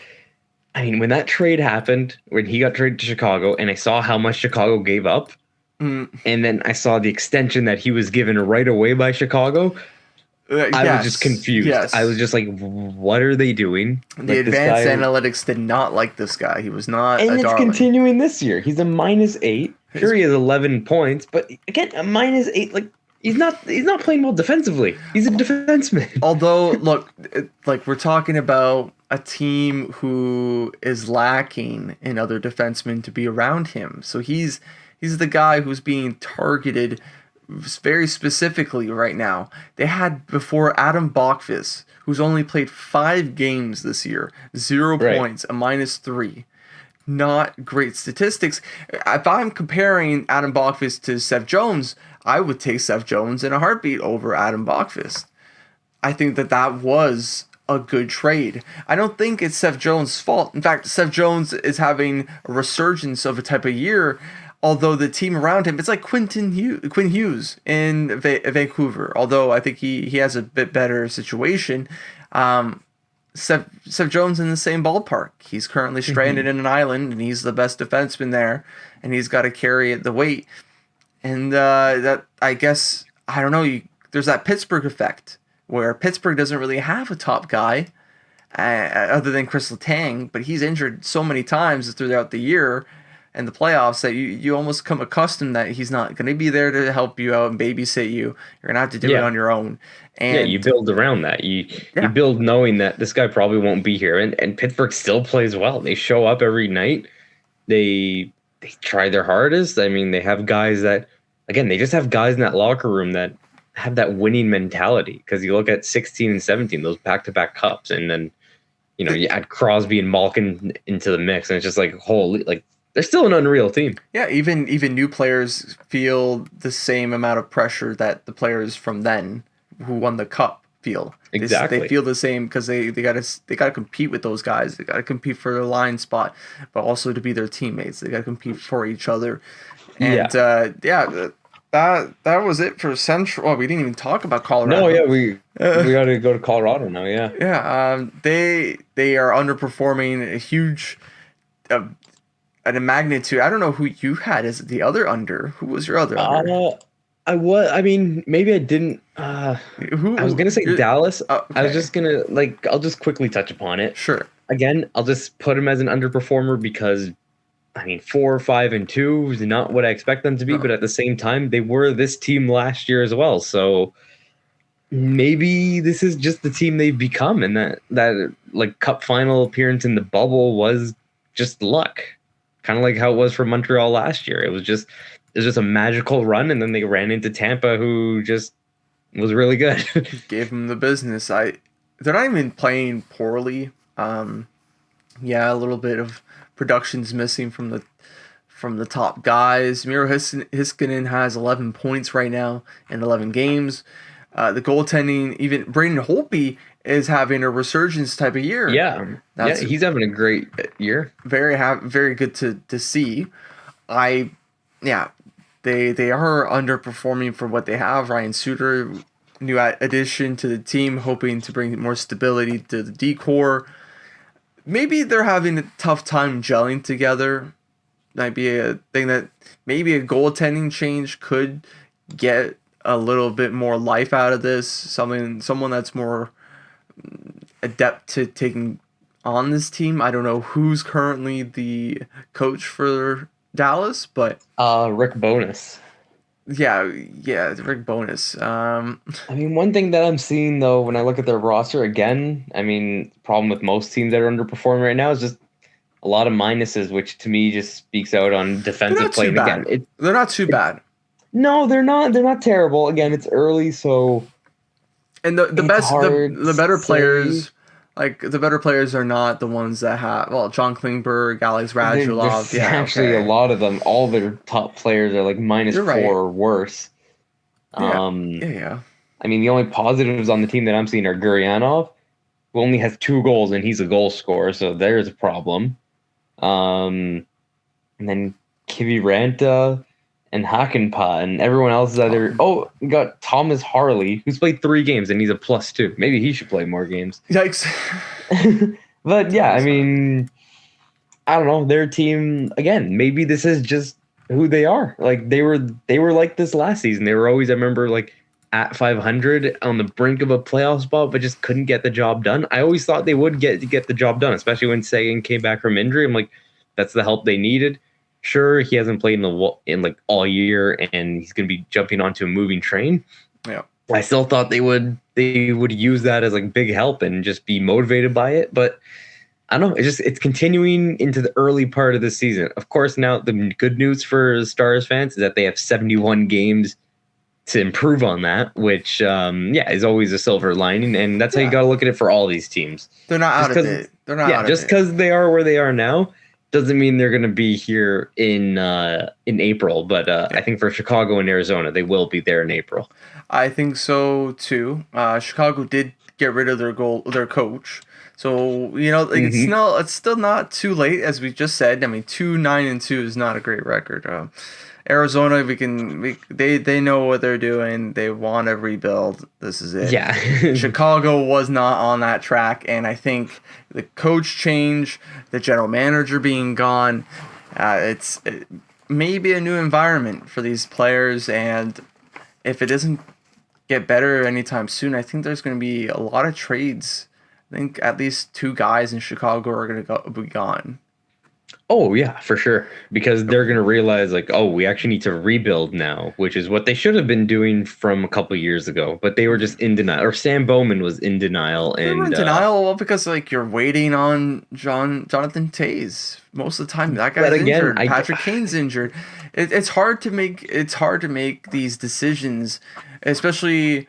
I mean, when that trade happened, when he got traded to Chicago, and I saw how much Chicago gave up, and then I saw the extension that he was given right away by Chicago, I was just confused. Yes. I was just like, what are they doing? The advanced analytics did not like this guy. He was not a darling. And it's continuing this year. He's a -8. Sure, he has 11 points, but again, a -8. Like, he's not playing well defensively. He's a defenseman. Although, look, like we're talking about a team who is lacking in other defensemen to be around him. So he's the guy who's being targeted very specifically right now. They had before Adam Bokvis, who's only played 5 games this year, 0 points, a -3. Not great statistics. If I'm comparing Adam Bokvis to Seth Jones, I would take Seth Jones in a heartbeat over Adam Bokvis. I think that was a good trade. I don't think it's Seth Jones' fault. In fact, Seth Jones is having a resurgence of a type of year. Although the team around him, it's like Quinn Hughes in Vancouver. Although I think he has a bit better situation. Seth Jones in the same ballpark. He's currently stranded in an island, and he's the best defenseman there, and he's got to carry the weight. And that, I guess, I don't know. There's that Pittsburgh effect where Pittsburgh doesn't really have a top guy other than Chris Letang, but he's injured so many times throughout the year and the playoffs that you almost come accustomed that he's not going to be there to help you out and babysit you. You're going to have to do it on your own. And you build around that. You build knowing that this guy probably won't be here. And Pittsburgh still plays well. They show up every night. They try their hardest. I mean, they have guys that, again, they just have guys in that locker room that have that winning mentality. Because you look at 16 and 17, those back-to-back cups, and then, you add Crosby and Malkin into the mix, and it's just like, holy, like, they're still an unreal team. Yeah, even new players feel the same amount of pressure that the players from then who won the cup feel. Exactly. They feel the same because they gotta compete with those guys. They gotta compete for their line spot, but also to be their teammates. They gotta compete for each other. And that was it for Central. Oh, we didn't even talk about Colorado. No, yeah, we got to go to Colorado now. Yeah. Yeah. They are underperforming a huge. At a magnitude, I don't know who you had as the other under. Who was your other under? I mean, maybe I didn't. I was gonna say Dallas. Okay. I was just gonna I'll just quickly touch upon it. Sure. Again, I'll just put him as an underperformer because, I mean, 4, 5, and 2 is not what I expect them to be. But at the same time, they were this team last year as well. So maybe this is just the team they've become, and that cup final appearance in the bubble was just luck. Kind of like how it was for Montreal last year. It was just a magical run, and then they ran into Tampa, who just was really good. Gave them the business. They're not even playing poorly. A little bit of production's missing from the top guys. Miro Heiskanen has 11 points right now in 11 games. The goaltending, even Braden Holtby is having a resurgence type of year. He's having a great year. Very good to see. I yeah, they are underperforming for what they have. Ryan Suter, new addition to the team, hoping to bring more stability to the decor. Maybe they're having a tough time gelling together. Might be a thing that maybe a goaltending change could get a little bit more life out of this. Someone that's more adept to taking on this team. I don't know who's currently the coach for Dallas, but Rick Bowness. yeah, Rick Bonus. I mean, one thing that I'm seeing though, when I look at their roster again, I mean, problem with most teams that are underperforming right now is just a lot of minuses, which to me just speaks out on they're defensive not play. too And bad. again, They're not too bad. no, they're not. They're not terrible. Again, it's early, so And the it's best hard the to better say. players, like the better players are not the ones that have, well, John Klingberg, Alex Radulov. There's Yeah, actually a okay, lot of them. All their top players are like minus you're four right. or worse. Yeah, Um, yeah. I mean, the only positives on the team that I'm seeing are Guryanov, who only has 2 goals and he's a goal scorer, so there's a problem. And then Kiviranta and Hakanpää and everyone else is either. Oh, we got Thomas Harley, who's played 3 games and he's a +2. Maybe he should play more games. Yikes. But yeah, I Thomas Harley. mean, I don't know. Their team again. Maybe this is just who they are. Like they were like this last season. They were always, I remember, like at 500 on the brink of a playoff spot, but just couldn't get the job done. I always thought they would get the job done, especially when Sagan came back from injury. I'm like, that's the help they needed. Sure, he hasn't played in like all year, and he's going to be jumping onto a moving train. Yeah. I still thought they would use that as like big help and just be motivated by it, but I don't know. It's continuing into the early part of the season. Of course, now the good news for Stars fans is that they have 71 games to improve on that, which is always a silver lining, and that's how you got to look at it for all these teams. They're not Just out of it. They're not out of just it. because they are where they are now doesn't mean they're going to be here in April. But I think for Chicago and Arizona, they will be there in April. I think so too. Chicago did get rid of their coach. So, like it's still not too late, as we just said. I mean, 2-9-2 is not a great record. Arizona, they know what they're doing. They want to rebuild. This is it. Yeah. Chicago was not on that track, and I think the coach change, the general manager being gone, it's maybe a new environment for these players, and if it doesn't get better anytime soon, I think there's going to be a lot of trades. I think at least 2 guys in Chicago are going to be gone. Oh, yeah, for sure. Because they're going to realize, like, oh, we actually need to rebuild now, which is what they should have been doing from a couple years ago. But they were just in denial. Or Sam Bowman was in denial. They were in denial because, like, you're waiting on Jonathan Toews most of the time. That guy's injured. Patrick Kane's injured. It's hard to make these decisions, especially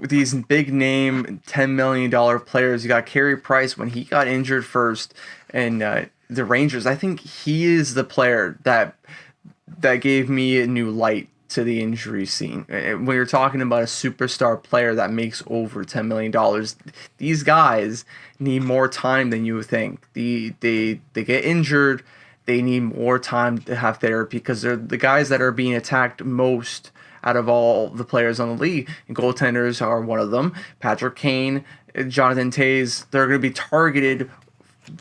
these big name $10 million players. You got Carey Price when he got injured first, and the Rangers. I think he is the player that gave me a new light to the injury scene. When you're talking about a superstar player that makes over $10 million, these guys need more time than you think. They get injured. They need more time to have therapy because they're the guys that are being attacked most out of all the players on the league. And goaltenders are one of them. Patrick Kane, Jonathan Toews, they're going to be targeted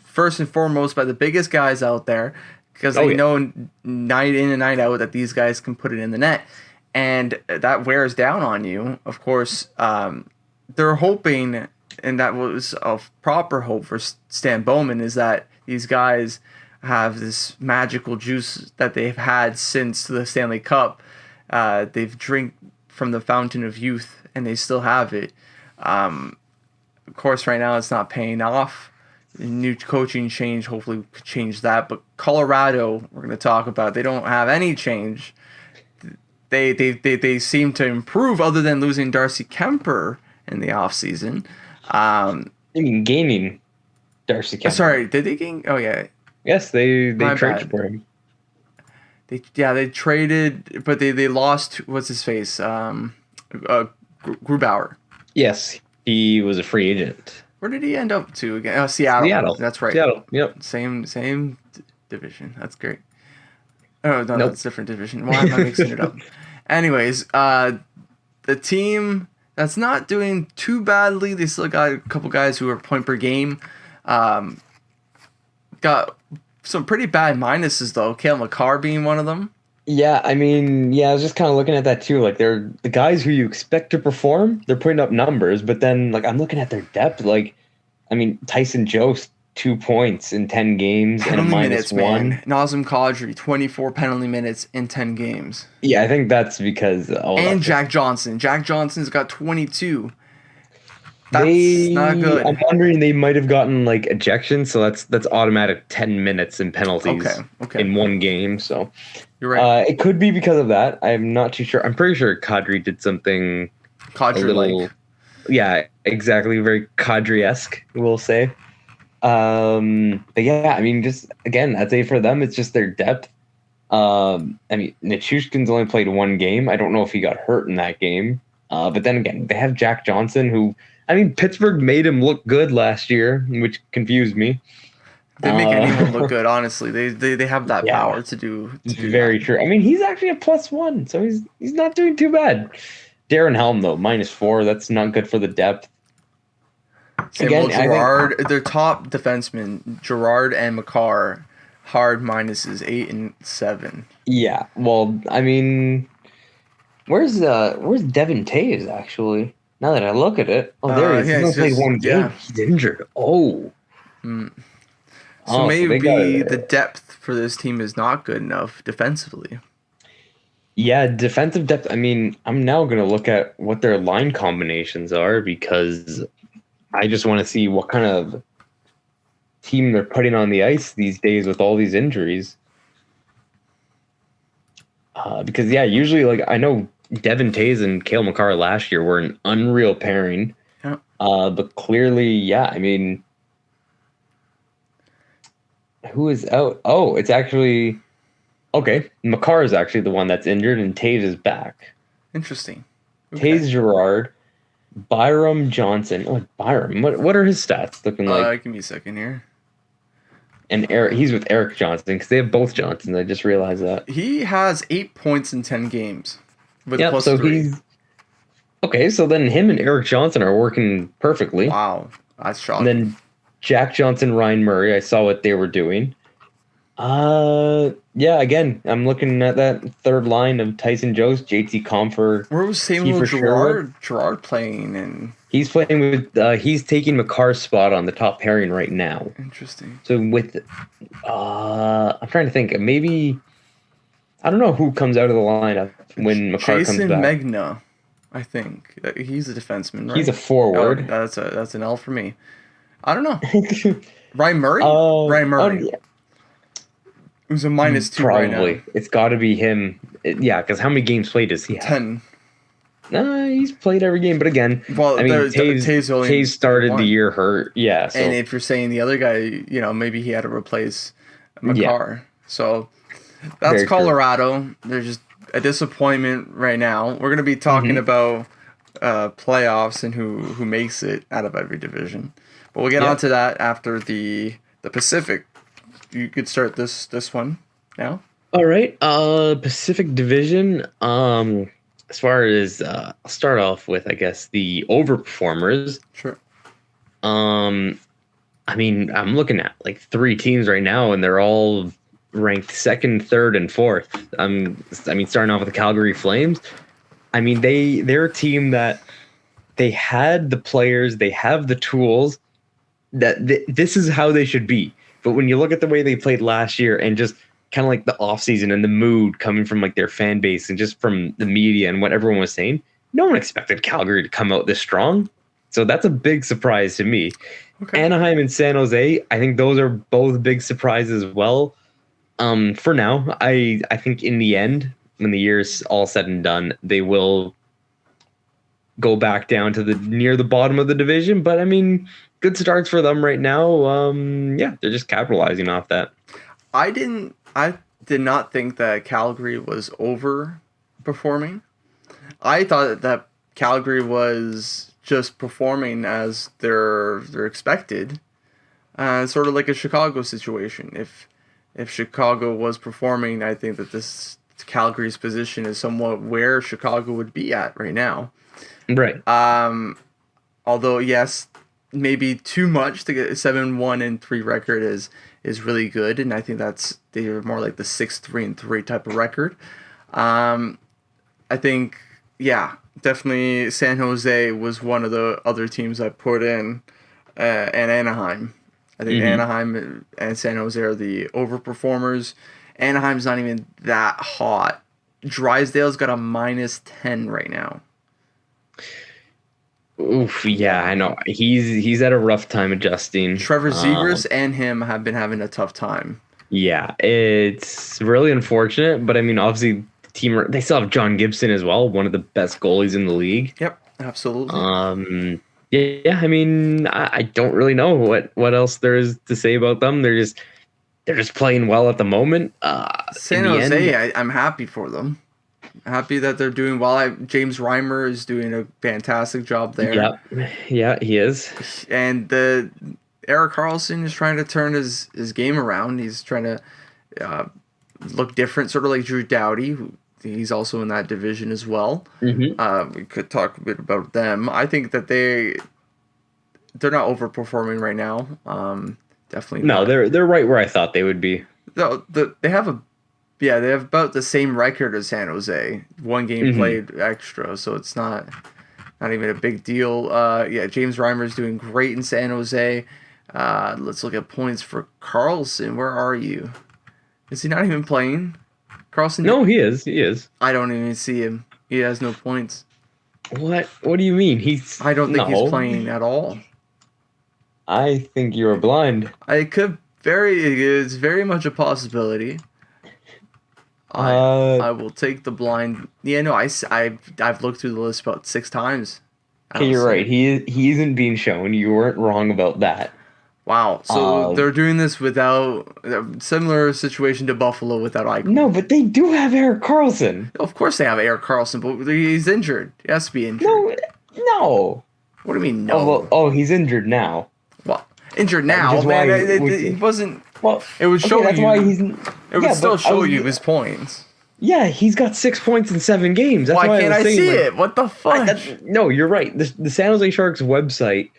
first and foremost by the biggest guys out there because they know night in and night out that these guys can put it in the net. And that wears down on you. Of course, they're hoping, and that was a proper hope for Stan Bowman, is that these guys have this magical juice that they've had since the Stanley Cup. They've drank from the fountain of youth, and they still have it. Of course, right now it's not paying off. New coaching change hopefully could change that. But Colorado, we're going to talk about, they don't have any change. They seem to improve other than losing Darcy Kemper in the offseason. I mean, gaining Darcy Kemper. Sorry, did they gain? Oh, yeah. Yes, they traded for him. They traded, but they lost, what's his face? Grubauer. Yes, he was a free agent. Where did he end up to again? Seattle. That's right. Seattle, yep. Same division. That's great. Oh no, Nope. that's a different division. Why am I mixing it up? Anyways, the team that's not doing too badly. They still got a couple guys who are point per game. Um, got some pretty bad minuses though. Cale Makar being one of them. Yeah, I mean, yeah, I was just kind of looking at that too. Like, they're the guys who you expect to perform, they're putting up numbers, but then, like, I'm looking at their depth. Like, I mean, Tyson Jost, 2 points in 10 games and a Penalty minus minutes, man. one. Nazem Kadri, 24 penalty minutes in 10 games. Yeah, I think that's because And that's Jack Johnson. Jack Johnson's got 22. That's not they. good. I'm wondering they might have gotten like ejection, so that's automatic 10 minutes in penalties Okay. in one game. So You're right. it could be because of that. I'm not too sure. I'm pretty sure Kadri did something a Kadri little. like. Yeah, exactly. Very Kadri-esque, we'll say. But yeah, I mean, just again, I'd say for them, it's just their depth. I mean, Nichushkin's only played one game. I don't know if he got hurt in that game. But then again, they have Jack Johnson, who, I mean, Pittsburgh made him look good last year, which confused me. They make anyone look good, honestly. They have that Yeah. power to do Very that. true. I mean, he's actually a +1, so he's not doing too bad. Darren Helm, though, -4. That's not good for the depth. Again, Gerard, their top defensemen, Gerard and Makar, hard minuses 8 and 7. Yeah, well, I mean, where's Devin Taves, actually? Now that I look at it. Oh, there he is. Yeah, He's only played one game. yeah. He's injured. Oh. So So maybe they got- the depth for this team is not good enough defensively. Yeah, defensive depth. I mean, I'm now going to look at what their line combinations are because I just want to see what kind of team they're putting on the ice these days with all these injuries. Because, yeah, usually, like, I know Devin Taves and Cale Makar last year were an unreal pairing. Yeah. But clearly, yeah, I mean, who is out? Oh, it's actually... Okay, Makar is actually the one that's injured, and Taves is back. Interesting. Okay. Taves Gerard, Byram Johnson. Oh, Byram. What are his stats looking like? Give me a second here. And Eric, he's with Eric Johnson because they have both Johnsons. I just realized that. He has 8 points in 10 games with Yep, so +3. he's okay. So then him and Eric Johnson are working perfectly. Wow, that's shocking. And then Jack Johnson, Ryan Murray. I saw what they were doing. Yeah. Again, I'm looking at that third line of Tyson Jost, JT Compher. Where was Samuel Gerard playing? And He's playing with. He's taking Makar's spot on the top pairing right now. interesting. So with, I'm trying to think. Maybe I don't know who comes out of the lineup when Makar comes Jason back. Megna, I think he's a defenseman. Right? He's a forward. Oh, that's an L for me. I don't know. Ryan Murray. Ryan Murray. Yeah. Who's a -2 right now. Probably. It's got to be him. Yeah, because how many games played does he have? 10. He's played every game, but again, Well, I mean, Taves only Taves started one. the year hurt. Yeah, so And if you're saying the other guy, maybe he had to replace Makar. So that's Very true. Colorado. They're just a disappointment right now. We're going to be talking about playoffs and who makes it out of every division. But we'll get on to that after the Pacific. You could start this one now. all right. Pacific Division. As far as I'll start off with, I guess, the overperformers. Sure. I mean, I'm looking at like 3 teams right now, and they're all ranked second, third, and fourth. I mean, starting off with the Calgary Flames. I mean, they're a team that they had the players, they have the tools. This is how they should be. But when you look at the way they played last year, and just kind of like the offseason and the mood coming from like their fan base and just from the media and what everyone was saying, no one expected Calgary to come out this strong. So that's a big surprise to me. Okay. Anaheim and San Jose, I think those are both big surprises as well. For now, I think in the end, when the year's all said and done, they will go back down to near the bottom of the division. But I mean, good starts for them right now. Yeah, they're just capitalizing off that. I did not think that Calgary was overperforming. I thought that Calgary was just performing as they're expected. Sort of like a Chicago situation. If if Chicago was performing, I think that this Calgary's position is somewhat where Chicago would be at right now. Right. Although yes, maybe too much to get a 7-1-3 record is really good, and I think they're more like the 6-3-3 type of record. I think definitely San Jose was one of the other teams I put in, and Anaheim. I think Anaheim and San Jose are the overperformers. Anaheim's not even that hot. Drysdale's got a -10 right now. Oof, yeah, I know. He's had a rough time adjusting. Trevor Zegras and him have been having a tough time. Yeah, it's really unfortunate, but I mean, obviously, the team they still have John Gibson as well, one of the best goalies in the league. Yep, absolutely. Yeah. I mean, I don't really know what else there is to say about them. They're just playing well at the moment. San Jose, I'm happy for them. Happy that they're doing well. James Reimer is doing a fantastic job there. Yeah, he is. And Erik Karlsson is trying to turn his game around. He's trying to look different, sort of like Drew Doughty. He's also in that division as well. We could talk a bit about them. I think that they're not overperforming right now. Definitely no. Not. They're right where I thought they would be. No, they have about the same record as San Jose. One game played extra, so it's not even a big deal. James Reimer is doing great in San Jose. Let's look at points for Karlsson. Where are you? Is he not even playing? Karlsson? No, he is. I don't even see him. He has no points. What do you mean? I don't think he's playing at all. I think you're blind. It's very much a possibility. I will take the blind. Yeah, no, I've looked through the list about 6 times. Okay, you're right. He isn't being shown. You weren't wrong about that. Wow. So they're doing this without a similar situation to Buffalo without Eichel. No, but they do have Erik Karlsson. Of course they have Erik Karlsson, but he's injured. He has to be injured. No. What do you mean no? He's injured now. Well, injured now, man. He wasn't. Well, it would show that's you. Why he's. It would still show you his points. Yeah, he's got 6 points in 7 games. That's why can't I see it? What the fuck? No, you're right. The San Jose Sharks website.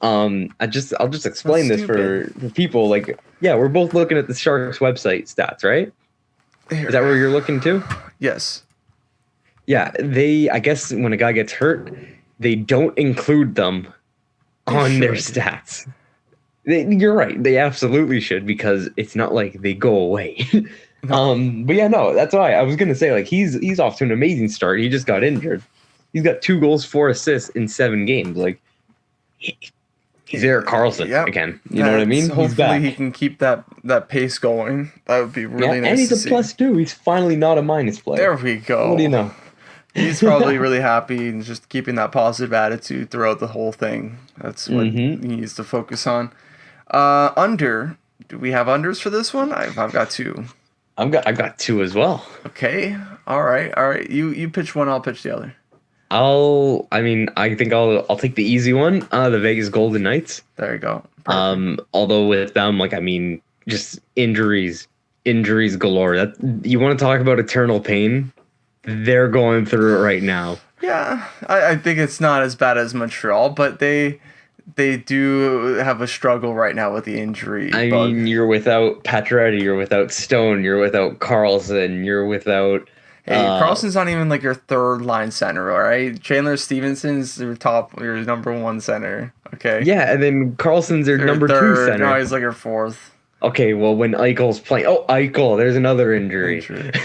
I'll just explain this for people. Like, yeah, we're both looking at the Sharks website stats, right? Is that where you're looking too? Yes. Yeah, I guess when a guy gets hurt, they don't include them on their stats. You're right. They absolutely should, because it's not like they go away. But yeah, no, that's why I was gonna say, like, he's off to an amazing start. He just got injured. He's got 2 goals, 4 assists in 7 games. Like, he's Erik Karlsson again. You know what I mean? Hopefully he can keep that pace going. That would be really nice. And he's a +2. He's finally not a minus player. There we go. What do you know? He's probably really happy and just keeping that positive attitude throughout the whole thing. That's what he needs to focus on. Under. Do we have unders for this one? I've got 2. I've got 2 as well. Okay. All right. You pitch one, I'll pitch the other. I think I'll take the easy one. The Vegas Golden Knights. There you go. Perfect. Although with them, just injuries galore. That you want to talk about eternal pain? They're going through it right now. Yeah, I think it's not as bad as Montreal, but they do have a struggle right now with the injury. I mean, you're without Pacioretty, you're without Stone, you're without Karlsson, you're without. Hey, Karlsson's not even like your 3rd line center, all right? Chandler Stevenson's your number 1 center, okay? Yeah, and then Karlsson's your number 2 center. No, he's like your 4th. Okay, well, when Eichel's playing... Oh, Eichel, there's another injury. They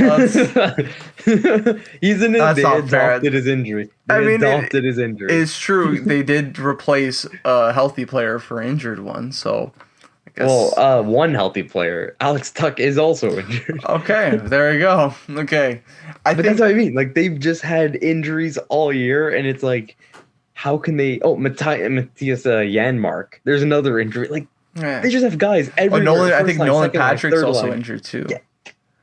adopted his injury. His injury. It's true. They did replace a healthy player for an injured one, so... I guess... Well, one healthy player. Alex Tuck is also injured. Okay, there you go. Okay. But that's what I mean. Like, they've just had injuries all year, and it's like, how can they... Oh, Matthias Janmark. There's another injury. Like, they just have guys everywhere. I think Nolan Patrick's also injured too. Yeah.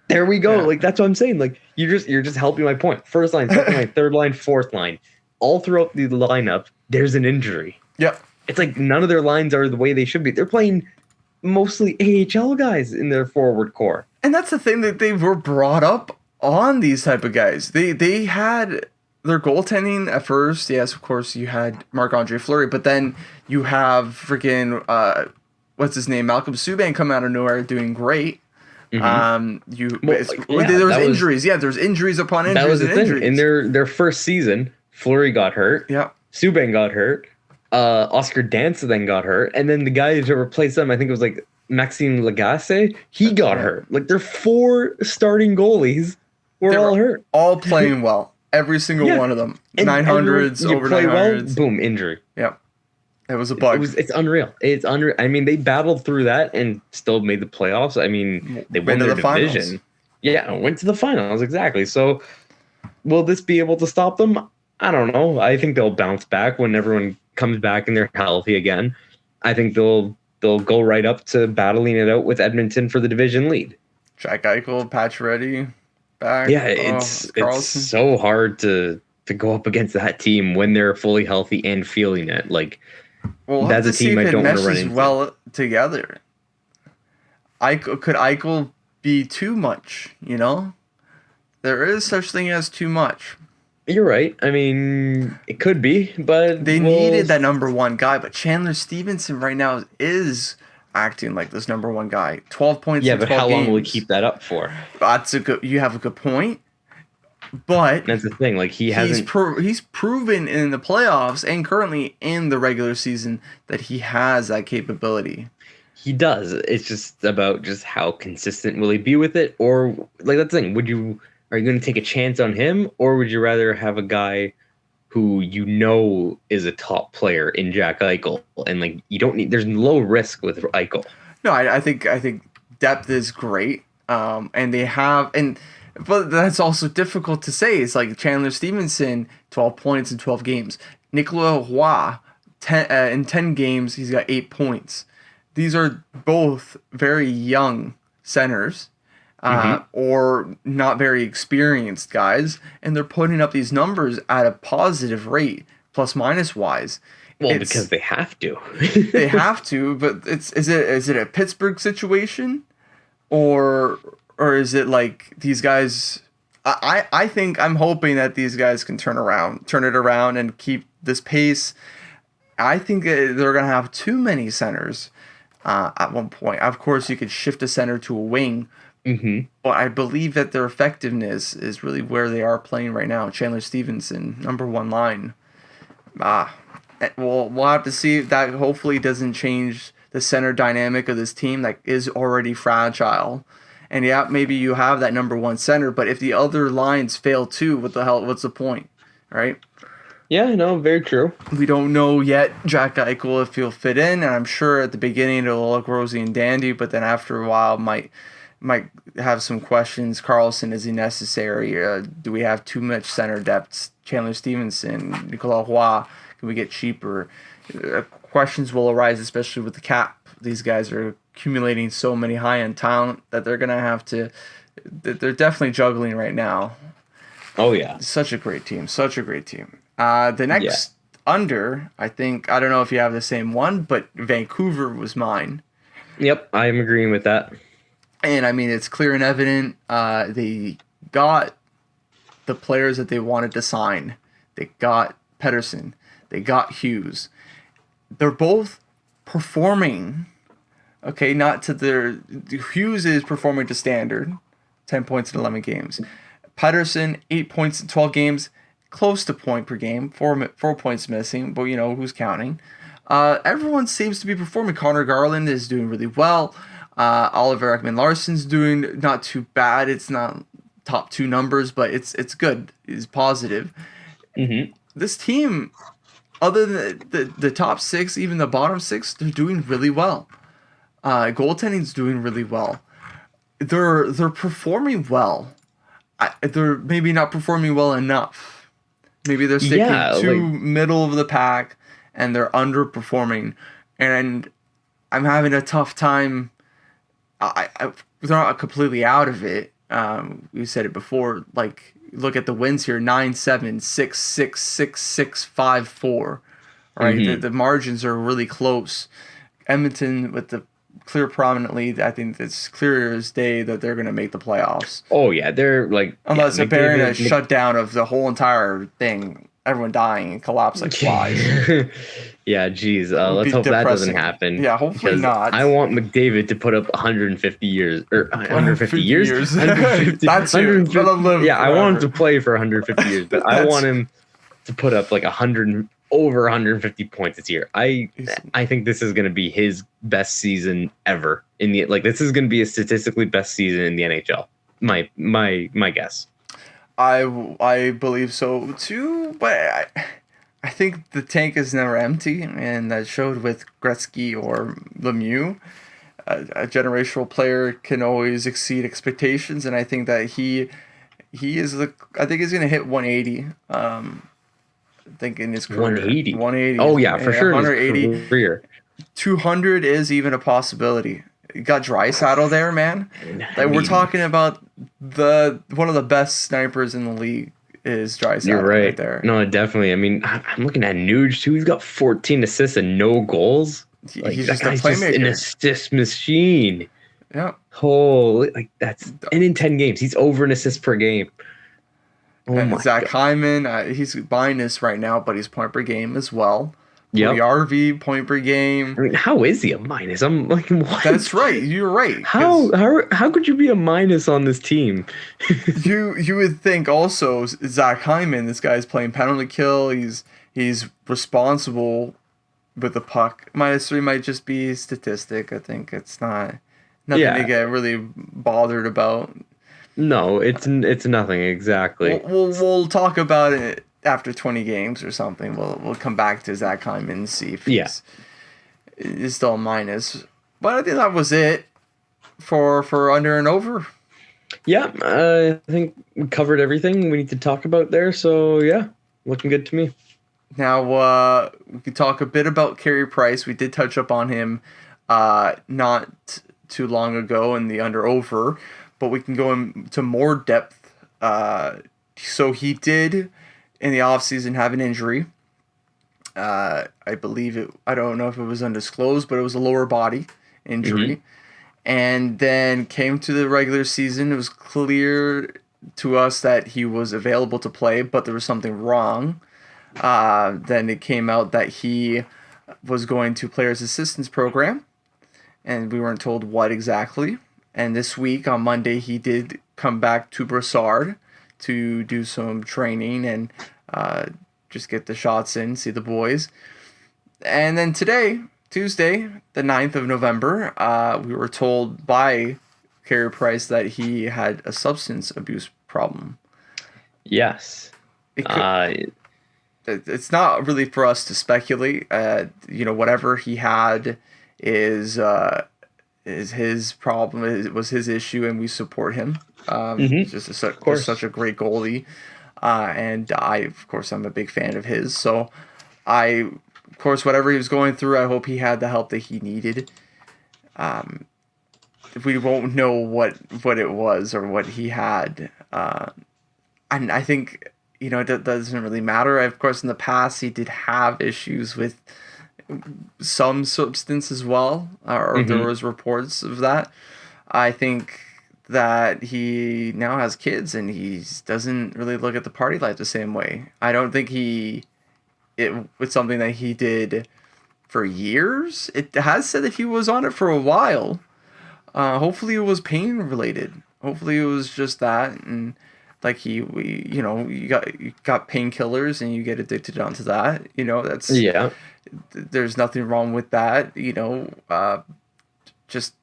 There we go. Yeah. Like, that's what I'm saying. Like, you're just helping my point. First line, second line, third line, fourth line. All throughout the lineup, there's an injury. Yep. It's like none of their lines are the way they should be. They're playing mostly AHL guys in their forward core. And that's the thing, that they were brought up on these type of guys. They had their goaltending at first. Yes, of course, you had Marc-Andre Fleury, but then you have freaking what's his name, Malcolm Subban, come out of nowhere doing great. Mm-hmm. There was injuries. There was injuries upon injuries. That was the thing. Injuries. In their first season, Fleury got hurt. Yeah. Subban got hurt. Oscar Danza then got hurt, and then the guy to replace them, I think it was like Maxime Lagacé, he got hurt. Like their 4 starting goalies were all hurt. All playing well. Every single one of them. And 900s, over 900s. Well, boom, injury. Yep. It was a bug. It's unreal. It's unreal. I mean, they battled through that and still made the playoffs. I mean, they won their division. Finals. Yeah, went to the finals, exactly. So will this be able to stop them? I don't know. I think they'll bounce back when everyone comes back and they're healthy again. I think they'll go right up to battling it out with Edmonton for the division lead. Jack Eichel, Pacioretty, back. Yeah, it's so hard to go up against that team when they're fully healthy and feeling it. Like, that's a team I don't want to run into. Well together. Could Eichel be too much? You know, there is such thing as too much. You're right. I mean, it could be, but they needed that number one guy. But Chandler Stevenson right now is acting like this number one guy. 12 points. Yeah, in but 12 how games. long will he keep that up for? You have a good point. But that's the thing. Like he's proven in the playoffs and currently in the regular season that he has that capability. He does. It's just about just how consistent will he be with it, or like that's the thing. Are you going to take a chance on him, or would you rather have a guy who you know is a top player in Jack Eichel, and like you don't need? There's low risk with Eichel. No, I think depth is great, and they have but that's also difficult to say. It's like Chandler Stevenson, 12 points in 12 games. Nicolas Roy, in 10 games, he's got 8 points. These are both very young centers. Or not very experienced guys, and they're putting up these numbers at a positive rate, plus minus wise. Well, because they have to. They have to, but is it a Pittsburgh situation, or is it like these guys? I think I'm hoping that these guys can turn it around, and keep this pace. I think they're gonna have too many centers at one point. Of course, you could shift a center to a wing. But I believe that their effectiveness is really where they are playing right now. Chandler Stevenson, number one line. We'll have to see if that hopefully doesn't change the center dynamic of this team that is already fragile. And yeah, maybe you have that number one center, but if the other lines fail too, what's the point, right? Yeah, no, very true. We don't know yet, Jack Eichel, if he'll fit in, and I'm sure at the beginning it'll look rosy and dandy, but then after a while might have some questions. Carlson, is he necessary? Do we have too much center depth? Chandler Stevenson, Nicolas Roy, can we get cheaper? Questions will arise, especially with the cap. These guys are accumulating so many high-end talent that they're going to have to... They're definitely juggling right now. Oh, yeah. Such a great team. The next under, I don't know if you have the same one, but Vancouver was mine. Yep, I am agreeing with that. And, I mean, it's clear and evident. They got the players that they wanted to sign. They got Pettersson. They got Hughes. They're both performing, okay, not to their... Hughes is performing to standard, 10 points in 11 games. Pettersson, 8 points in 12 games, close to point per game, 4 points missing, but, who's counting? Everyone seems to be performing. Connor Garland is doing really well. Oliver Ekman-Larsson's doing not too bad. It's not top 2 numbers, but it's good. It's positive. Mm-hmm. This team, other than the top 6, even the bottom 6, they're doing really well. Goaltending's doing really well. They're performing well. They're maybe not performing well enough. Maybe they're sticking too middle of the pack, and they're underperforming. And I'm having a tough time. They're not completely out of it. We said it before. Like, look at the wins here: 9-7, 6-6, 6-6, 5-4. Right, the margins are really close. Edmonton with the clear prominently. I think it's clear as day that they're going to make the playoffs. Oh yeah, they're like unless apparently a shutdown of the whole entire thing, everyone dying and collapse like flies. Yeah, geez. Let's hope that doesn't happen. Yeah, hopefully not. I want McDavid to put up 150 years or 150 years. 150, That's 150. Yeah, I want him to play for 150 years, but I want him to put up like over 150 points this year. I think this is going to be his best season ever this is going to be a statistically best season in the NHL. My guess. I believe so too, but I think the tank is never empty, and that showed with Gretzky or Lemieux. A generational player can always exceed expectations, and I think that he is I think he's going to hit 180. I think in his career. 180. 180. Oh yeah, for sure. 180. Career. 200 is even a possibility. You got Draisaitl there, man. We're talking about one of the best snipers in the league is Draisaitl. You're right there. No, definitely. I mean, I'm looking at Nuge too. He's got 14 assists and no goals. He's just a playmaker. An assist machine. Yeah. Holy, and in 10 games, he's over an assist per game. And Zach Hyman, he's minus right now, but he's point per game as well. Yeah. RV point per game. I mean, how is he a minus? I'm like, what? That's right. You're right. How could you be a minus on this team? you would think also Zach Hyman. This guy's playing penalty kill. He's responsible with the puck. -3 might just be statistic. I think it's nothing to get really bothered about. No, it's nothing exactly. We'll talk about it after 20 games or something. We'll come back to Zach Hyman and see if he's still a minus. But I think that was it for under and over. Yeah, I think we covered everything we need to talk about there. So yeah, looking good to me. Now we can talk a bit about Carey Price. We did touch up on him not too long ago in the under over, but we can go into more depth. So he did in the offseason have an injury. I believe I don't know if it was undisclosed, but it was a lower body injury. Mm-hmm. And then came to the regular season. It was clear to us that he was available to play, but there was something wrong. Then it came out that he was going to Players Assistance Program, and we weren't told what exactly. And this week, on Monday, he did come back to Brassard to do some training and just get the shots in, see the boys. And then today, Tuesday, the 9th of November, we were told by Carey Price that he had a substance abuse problem. Yes. It's not really for us to speculate. Whatever he had is his problem. It was his issue, and we support him. He's just such a great goalie, and I'm a big fan of his. So, of course, whatever he was going through, I hope he had the help that he needed. We won't know what it was or what he had, and I think it doesn't really matter. Of course, in the past, he did have issues with some substance as well, or there was reports of that. I think that he now has kids and he doesn't really look at the party life the same way. I don't think it was something that he did for years. It has said that he was on it for a while. Hopefully it was pain related. Hopefully it was just that, and like you got painkillers and you get addicted onto that. That's There's nothing wrong with that. Just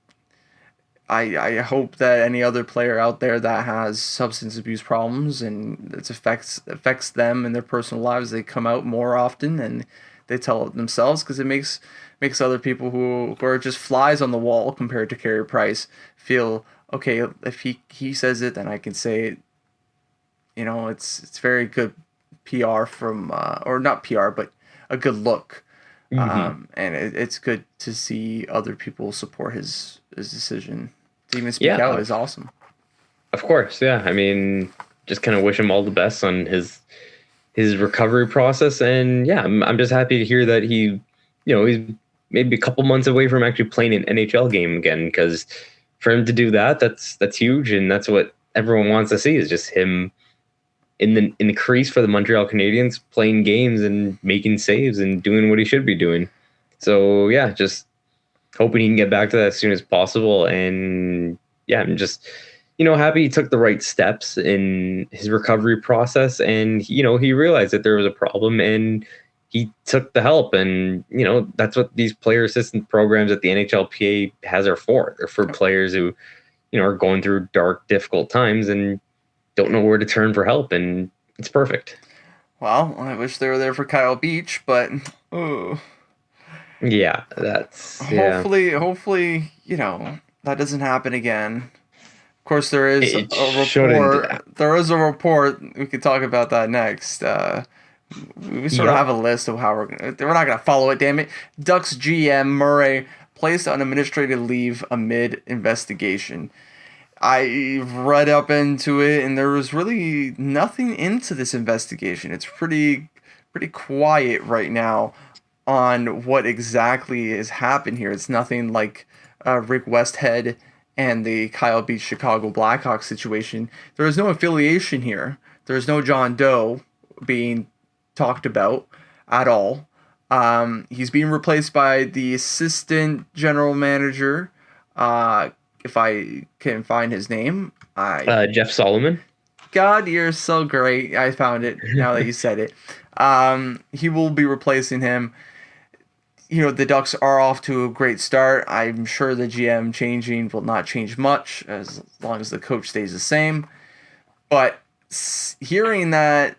I hope that any other player out there that has substance abuse problems and it affects them in their personal lives, they come out more often and they tell it themselves, because it makes other people who are just flies on the wall compared to Carey Price feel, okay, if he says it, then I can say it. It's very good PR from or not PR, but a good look. And it's good to see other people support his decision. To even speak out is awesome. Of course, yeah. I mean, just kind of wish him all the best on his recovery process, and yeah, I'm just happy to hear that he's maybe a couple months away from actually playing an NHL game again. Because for him to do that, that's huge, and that's what everyone wants to see is just him in the crease for the Montreal Canadiens, playing games and making saves and doing what he should be doing. So yeah, just hoping he can get back to that as soon as possible. And yeah, I'm just happy he took the right steps in his recovery process, and he realized that there was a problem and he took the help. And that's what these player assistance programs at the NHLPA are for. They're for players who are going through dark, difficult times and don't know where to turn for help, and it's perfect. Well, I wish they were there for Kyle Beach, but yeah, hopefully that doesn't happen again. Of course, there is a report. There is a report. We could talk about that next. We sort of have a list of how we're not gonna follow it. Damn it! Ducks GM Murray placed on administrative leave amid investigation. I read up into it, and there was really nothing into this investigation. It's pretty quiet right now on what exactly has happened here. It's nothing like Rick Westhead and the Kyle Beach Chicago Blackhawks situation. There is no affiliation here. There is no John Doe being talked about at all. He's being replaced by the assistant general manager. If I can find his name, Jeff Solomon. God, you're so great. I found it now that you said it. He will be replacing him. The Ducks are off to a great start. I'm sure the GM changing will not change much as long as the coach stays the same. But hearing that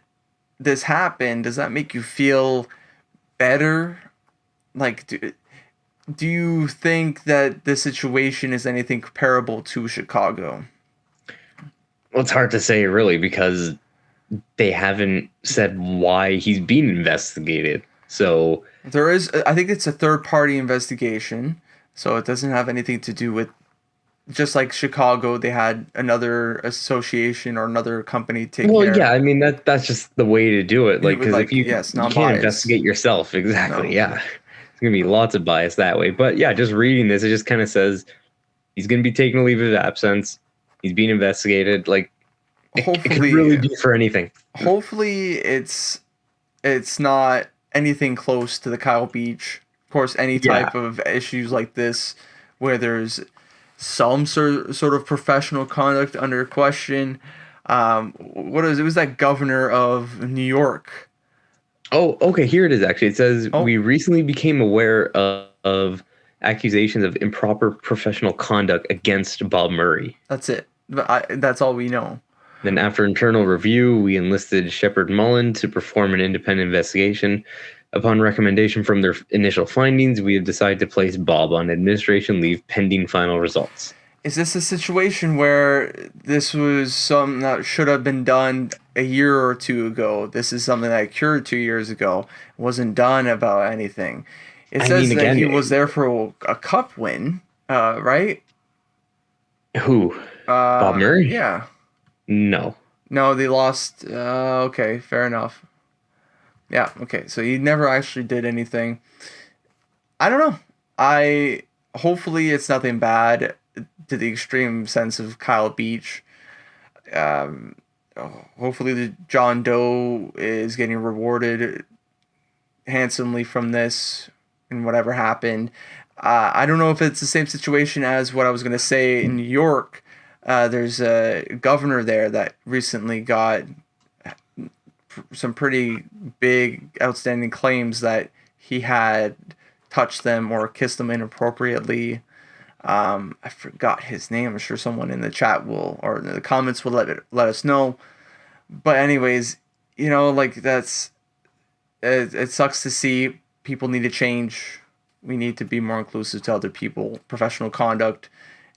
this happened, does that make you feel better? Like, do you think that this situation is anything comparable to Chicago? Well, it's hard to say, really, because they haven't said why he's being investigated. So there is, I think it's a third-party investigation, so it doesn't have anything to do with, just like Chicago, they had another association or another company take care. Well, yeah, I mean, that's just the way to do it. Like, because if you can't investigate yourself, exactly, yeah. There's going to be lots of bias that way. But yeah, just reading this, it just kind of says he's going to be taking a leave of absence. He's being investigated. Like, hopefully, it could really be for anything. Hopefully, it's not anything close to the Kyle Beach. Of course, any type of issues like this where there's some sort of professional conduct under question. It was that governor of New York. Oh, okay. Here it is. Actually, it says we recently became aware of accusations of improper professional conduct against Bob Murray. That's it. That's all we know. Then, after internal review, we enlisted Shepard Mullen to perform an independent investigation. Upon recommendation from their initial findings, we have decided to place Bob on administration leave pending final results. Is this a situation where this was something that should have been done a year or two ago? This is something that occurred 2 years ago. It wasn't done about anything. It says that he was there for a cup win, right? Who? Bob Murray? Yeah. No, they lost. Okay, fair enough. Yeah, okay. So he never actually did anything. I don't know. Hopefully it's nothing bad to the extreme sense of Kyle Beach. Hopefully the John Doe is getting rewarded handsomely from this and whatever happened. I don't know if it's the same situation as what I was going to say in New York. There's a governor there that recently got some pretty big outstanding claims that he had touched them or kissed them inappropriately. I forgot his name. I'm sure someone in the chat will, or in the comments will let us know. But anyways, it sucks to see. People need to change. We need to be more inclusive to other people. Professional conduct,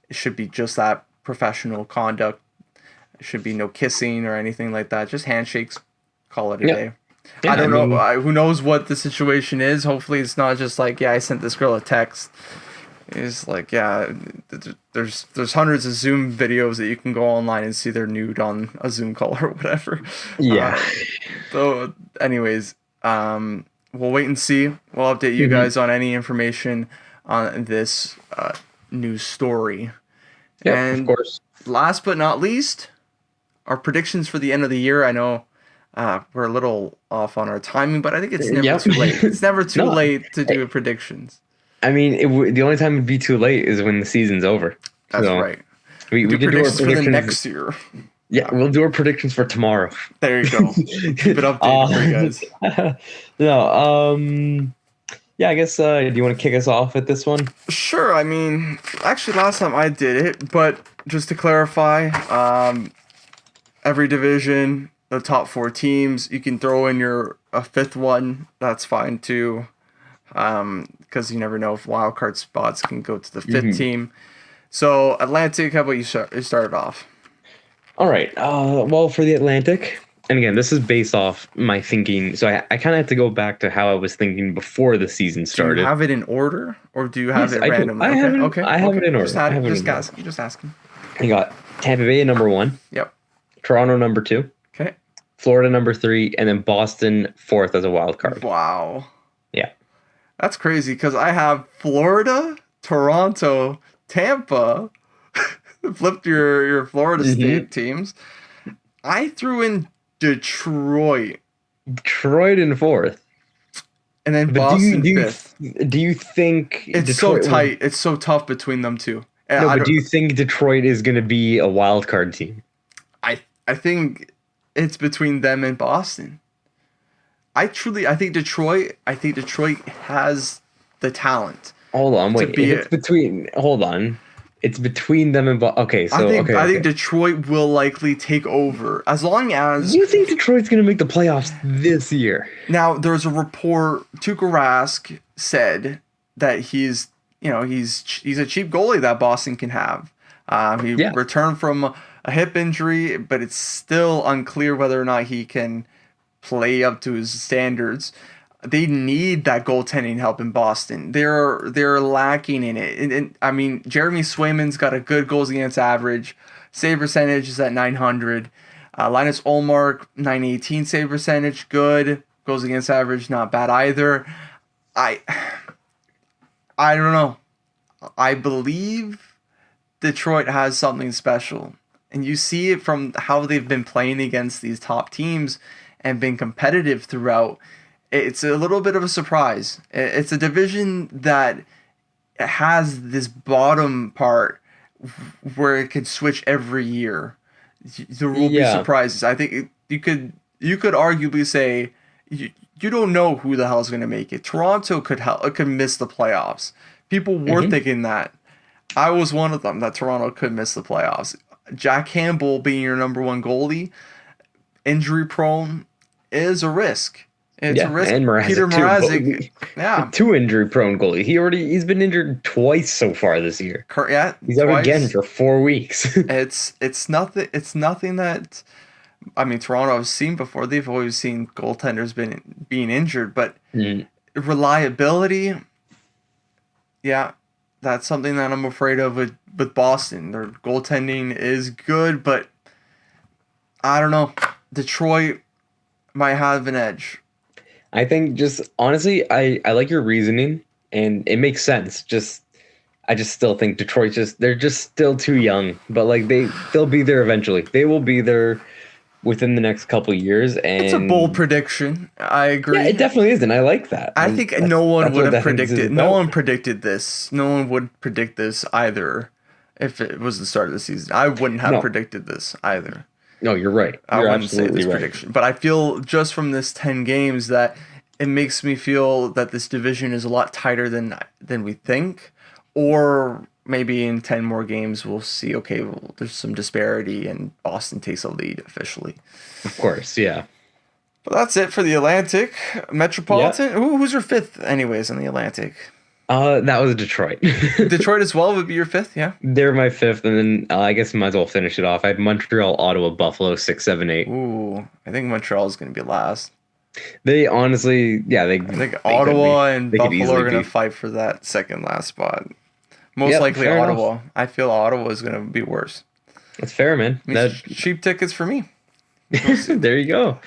it should be just that, professional conduct. It should be no kissing or anything like that. Just handshakes. Call it a day. Yeah, I don't know. Who knows what the situation is? Hopefully, it's not just like, I sent this girl a text. It's like, there's hundreds of Zoom videos that you can go online and see they're nude on a Zoom call or whatever. Yeah. So, anyways, we'll wait and see. We'll update you guys on any information on this news story. Yep, And of course. last but not least, our predictions for the end of the year. I know we're a little off on our timing, but I think it's never too late. It's never too No. late to do predictions. I mean, the only time it'd be too late is when the season's over. That's right. We do can do our predictions for the next year. Yeah, we'll do our predictions for tomorrow. There you go. Keep it updated for you guys. No, yeah, I guess, do you want to kick us off with this one? Sure. I mean, actually, last time I did it, but just to clarify, every division, the top 4 teams, you can throw in a fifth one. That's fine too, because you never know if wildcard spots can go to the 5th team. So, Atlantic, how about you start off? All right. Well, for the Atlantic, and again, this is based off my thinking. So I kind of have to go back to how I was thinking before the season started. Do you have it in order, or do you have it randomly? I have it in order. Just asking. I got Tampa Bay at number 1. Yep. Toronto number 2. Okay. Florida number 3, and then Boston 4th as a wild card. Wow. Yeah. That's crazy because I have Florida, Toronto, Tampa. Flipped your Florida State teams. I threw in Detroit. Detroit in 4th. And then Boston 5th. Do you think it's Detroit so tight? It's so tough between them two. No, but do you think Detroit is going to be a wild card team? I think it's between them and Boston. I think Detroit has the talent. Hold on, wait. It's between them and Boston. Okay, so I think Detroit will likely take over as long as you think Detroit's going to make the playoffs this year. Now, there's a report. Tuukka Rask said that he's a cheap goalie that Boston can have. He returned from a hip injury, but it's still unclear whether or not he can play up to his standards. They need that goaltending help in Boston. They're lacking in it. And I mean, Jeremy Swayman's got a good goals against average. Save percentage is at .900. Linus Ullmark, .918 save percentage, good. Goals against average, not bad either. I don't know. I believe Detroit has something special. And you see it from how they've been playing against these top teams and been competitive throughout. It's a little bit of a surprise. It's a division that has this bottom part where it could switch every year. There will be surprises. I think you could arguably say you don't know who the hell is going to make it. Toronto could miss the playoffs. People were thinking that. I was one of them, that Toronto could miss the playoffs. Jack Campbell being your number 1 goalie, injury prone, is a risk. It's a risk. And Peter Mrazek, 2 injury prone goalie. He's been injured twice so far this year. Yeah, he's out again for 4 weeks. It's nothing that, I mean, Toronto has seen before. They've always seen goaltenders being injured, but reliability, that's something that I'm afraid of with Boston. Their goaltending is good, but I don't know. Detroit might have an edge. I think just honestly, I like your reasoning and it makes sense. I just still think Detroit they're just still too young, but like they'll be there eventually. They will be there within the next couple of years. And it's a bold prediction. I agree. Yeah, it definitely is, and I like that. I think no one would have predicted. No one predicted this. No one would predict this either. If it was the start of the season, I wouldn't have predicted this either. No, you're right. I wouldn't say this prediction, but I feel just from this 10 games that it makes me feel that this division is a lot tighter than we think, or maybe in 10 more games we'll see. Okay, well, there's some disparity and Boston takes a lead officially. Of course, yeah. But that's it for the Atlantic. Metropolitan. Who's your 5th, anyways, in the Atlantic? That was Detroit. Detroit as well would be your 5th, yeah? They're my 5th, and then I guess I might as well finish it off. I had Montreal, Ottawa, Buffalo, 6, 7, 8. Ooh, I think Montreal is going to be last. They honestly, I think Ottawa and Buffalo are going to fight for that second last spot. Most likely Ottawa. Enough. I feel Ottawa is going to be worse. That's fair, man. Cheap tickets for me. There you go.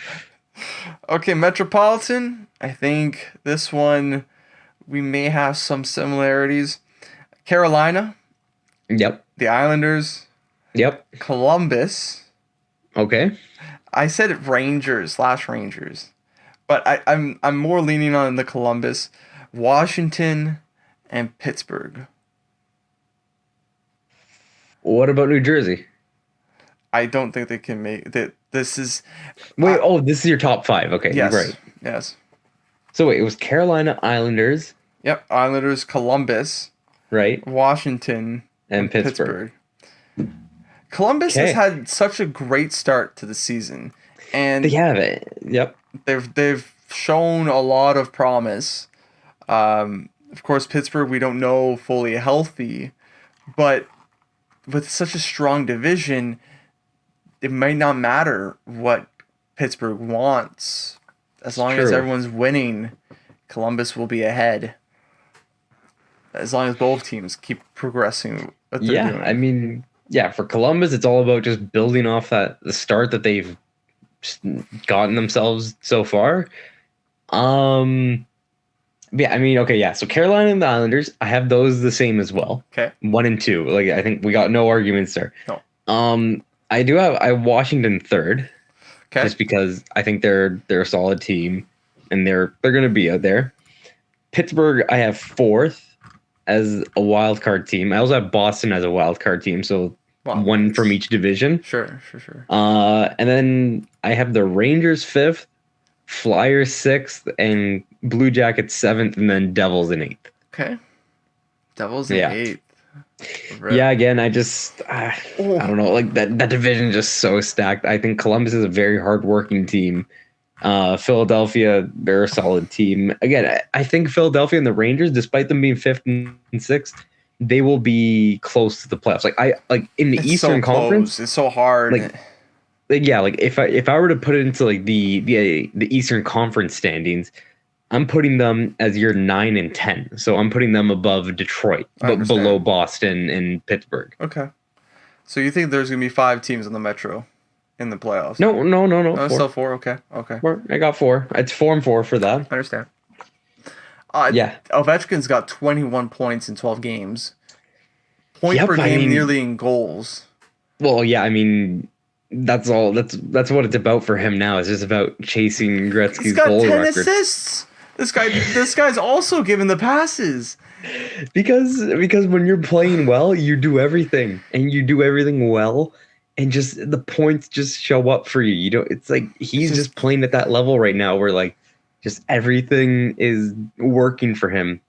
Okay, Metropolitan. I think this one we may have some similarities. Carolina, Yep. the Islanders, Yep. Columbus. Okay. I said Rangers, but I'm more leaning on the Columbus, Washington, and Pittsburgh. What about New Jersey? I don't think they can make that. This is Wait, this is your top 5. Okay, yes, right. yes, So wait, it was Carolina, Islanders, yep. Islanders, Columbus, right? Washington, And Pittsburgh. Columbus has Okay. had such a great start to the season, and They have it. Yep. they've shown a lot of promise. Of course, Pittsburgh we don't know fully healthy, but with such a strong division, it might not matter what Pittsburgh wants. As long as true. everyone's winning, Columbus will be ahead. As long as both teams keep progressing what they're doing. I mean, for Columbus, it's all about just building off the start that they've gotten themselves so far. Yeah, I mean, okay, yeah. So Carolina and the Islanders, I have those the same as well. Okay. 1 and 2. Like, I think we got no arguments there. No. I have Washington third, Okay. just because I think they're a solid team, and they're going to be out there. Pittsburgh, I have fourth as a wild card team. I also have Boston as a wild card team, so one from each division. Sure. And then I have the Rangers fifth, Flyers sixth, and Blue Jackets seventh, and then Devils in eighth. Okay. Devils in eighth. Right. Yeah, again, I don't know, like that division is just so stacked. I think Columbus is a very hardworking team. Philadelphia, they're a solid team. Again, I think Philadelphia and the Rangers, despite them being fifth and sixth, they will be close to the playoffs. Like in the Eastern Conference, it's so hard. Like if I were to put it into like the Eastern Conference standings, I'm putting them as year 9 and 10. So I'm putting them above Detroit, but below Boston and Pittsburgh. Okay. So you think there's gonna be 5 teams in the Metro in the playoffs? No. Oh, still 4. Okay. 4. I got 4. It's 4 and 4 for that. I understand. Yeah. Ovechkin's got 21 points in 12 games. Point per game, nearly in goals. Well, yeah. I mean, that's all. That's what it's about for him now. It's just about chasing Gretzky's goal record. He's got 10 assists. This guy's also giving the passes. Because when you're playing well, you do everything, and you do everything well, and just the points just show up for you. You know, it's like he's just playing at that level right now where like just everything is working for him.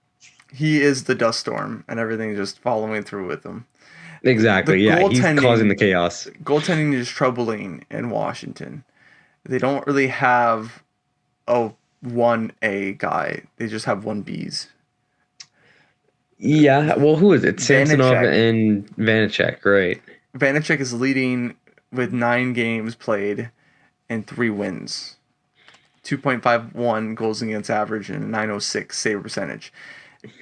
He is the dust storm, and everything just following through with him. Exactly. Yeah, he's causing the chaos. Goaltending is troubling in Washington. They don't really have a 1A guy. They just have 1Bs. Yeah. Well, who is it? Samsonov and Vanacek, right? Vanacek is leading with 9 games played and 3 wins. 2.51 goals against average and a 906 save percentage.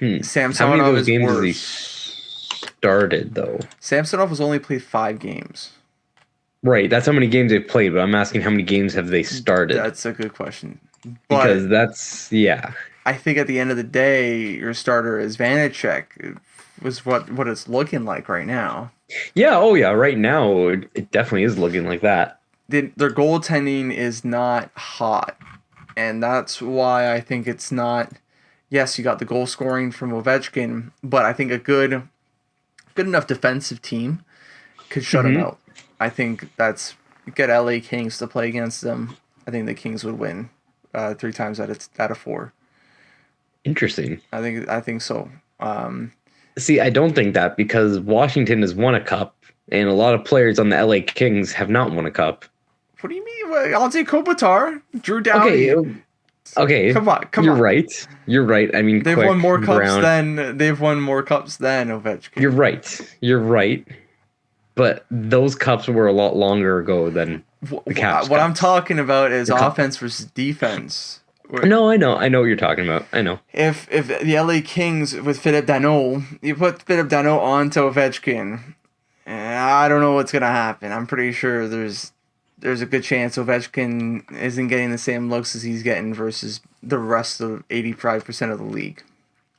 Samsonov, how many of those games worse. has he started, though? Samsonov has only played 5 games. Right, that's how many games they've played, but I'm asking how many games have they started? That's a good question. Because I think at the end of the day, your starter is Vanacek. Was what it's looking like right now. Yeah, right now it definitely is looking like that. Their goaltending is not hot, and that's why I think it's not. Yes, you got the goal scoring from Ovechkin, but I think a good enough defensive team could shut him out. I think get LA Kings to play against them. I think the Kings would win 3 times out of 4. Interesting. I think so. See, I don't think that because Washington has won a cup, and a lot of players on the LA Kings have not won a cup. What do you mean? Ante Kopitar, Drew Doughty. Okay. Come on. You're right. I mean, they've won more cups than Ovechkin. You're right. But those cups were a lot longer ago than the Caps. What I'm talking about is offense versus defense. No, I know what you're talking about. I know. If the LA Kings with Philip Danault, you put Philip Danault onto Ovechkin, I don't know what's gonna happen. I'm pretty sure there's there's a good chance Ovechkin isn't getting the same looks as he's getting versus the rest of 85% of the league.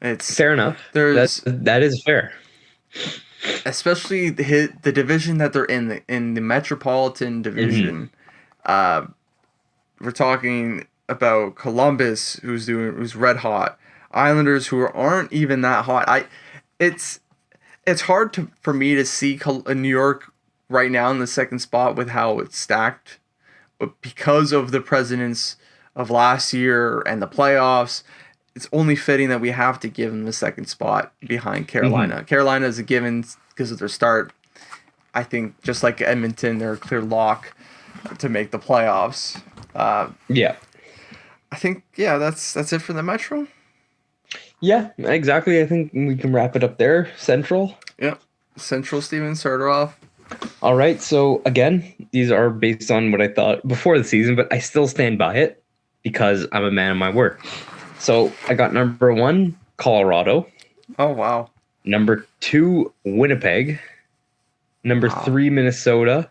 It's Fair enough. That is fair. Especially the division that they're in the Metropolitan Division. We're talking about Columbus, who's red hot. Islanders, who aren't even that hot. It's hard for me to see New York right now in the second spot with how it's stacked, but because of the precedence of last year and the playoffs, it's only fitting that we have to give them the second spot behind Carolina. Carolina is a given because of their start. I think just like Edmonton, they're a clear lock to make the playoffs. Yeah. I think that's it for the Metro. Yeah, exactly. I think we can wrap it up there. Central. Yep. Central, Steven, start her off. All right. So again, these are based on what I thought before the season, but I still stand by it because I'm a man of my word. So I got number 1, Colorado. Oh, wow. Number 2, Winnipeg. Number 3, Minnesota.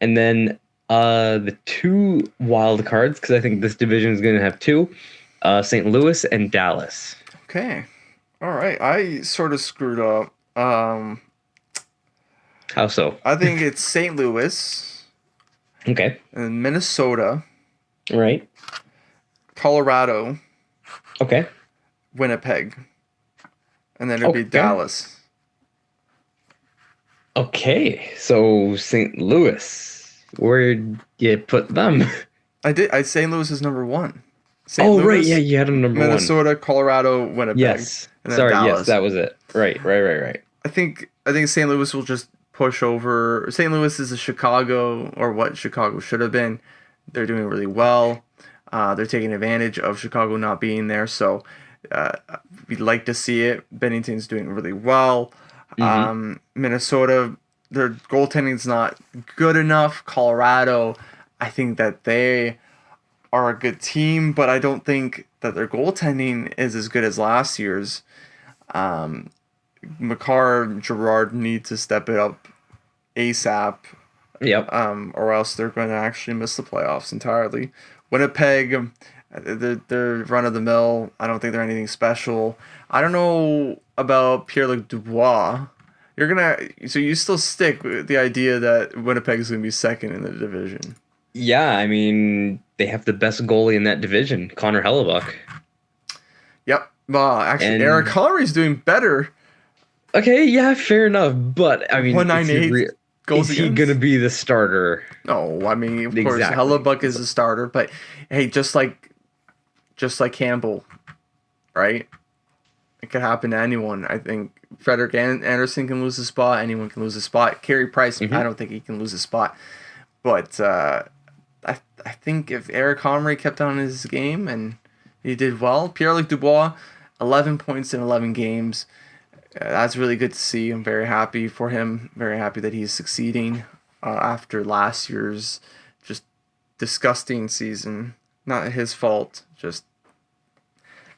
And then the 2 wild cards, because I think this division is going to have 2, St. Louis and Dallas. Okay. All right. I sort of screwed up. How so? I think it's St. Louis. Okay. And Minnesota. Right. Colorado. Okay. Winnipeg. And then it'd be Dallas. Okay. So St. Louis. Where'd you put them? St. Louis is number 1. Right. Yeah, you had them number Minnesota, Colorado, Winnipeg. Yes. And then Sorry, Dallas. yes, that was it. Right. I think St. Louis will just push over. St. Louis is a Chicago, or what Chicago should have been. They're doing really well. They're taking advantage of Chicago not being there, so we'd like to see it. Bennington's doing really well. Minnesota, their goaltending's not good enough. Colorado, I think that they are a good team, but I don't think that their goaltending is as good as last year's. Makar, Gerard need to step it up ASAP. Yep. Or else they're going to actually miss the playoffs entirely. Winnipeg, they're run of the mill. I don't think they're anything special. I don't know about Pierre-Luc Dubois. So you still stick with the idea that Winnipeg is going to be second in the division. Yeah, I mean, they have the best goalie in that division, Connor Hellebuck. Yep. Well, actually, Eric Comrie's doing better. Okay, yeah, fair enough. But, I mean, 198 goals is he going to be the starter? No, I mean, of course, Hellebuck is a starter. But, hey, just like Campbell, right? It could happen to anyone. I think Frederik Anderson can lose a spot. Anyone can lose a spot. Carey Price, I don't think he can lose a spot. But I think if Eric Comrie kept on his game and he did well, Pierre-Luc Dubois, 11 points in 11 games. That's really good to see. I'm very happy for him. Very happy that he's succeeding after last year's just disgusting season. Not his fault, just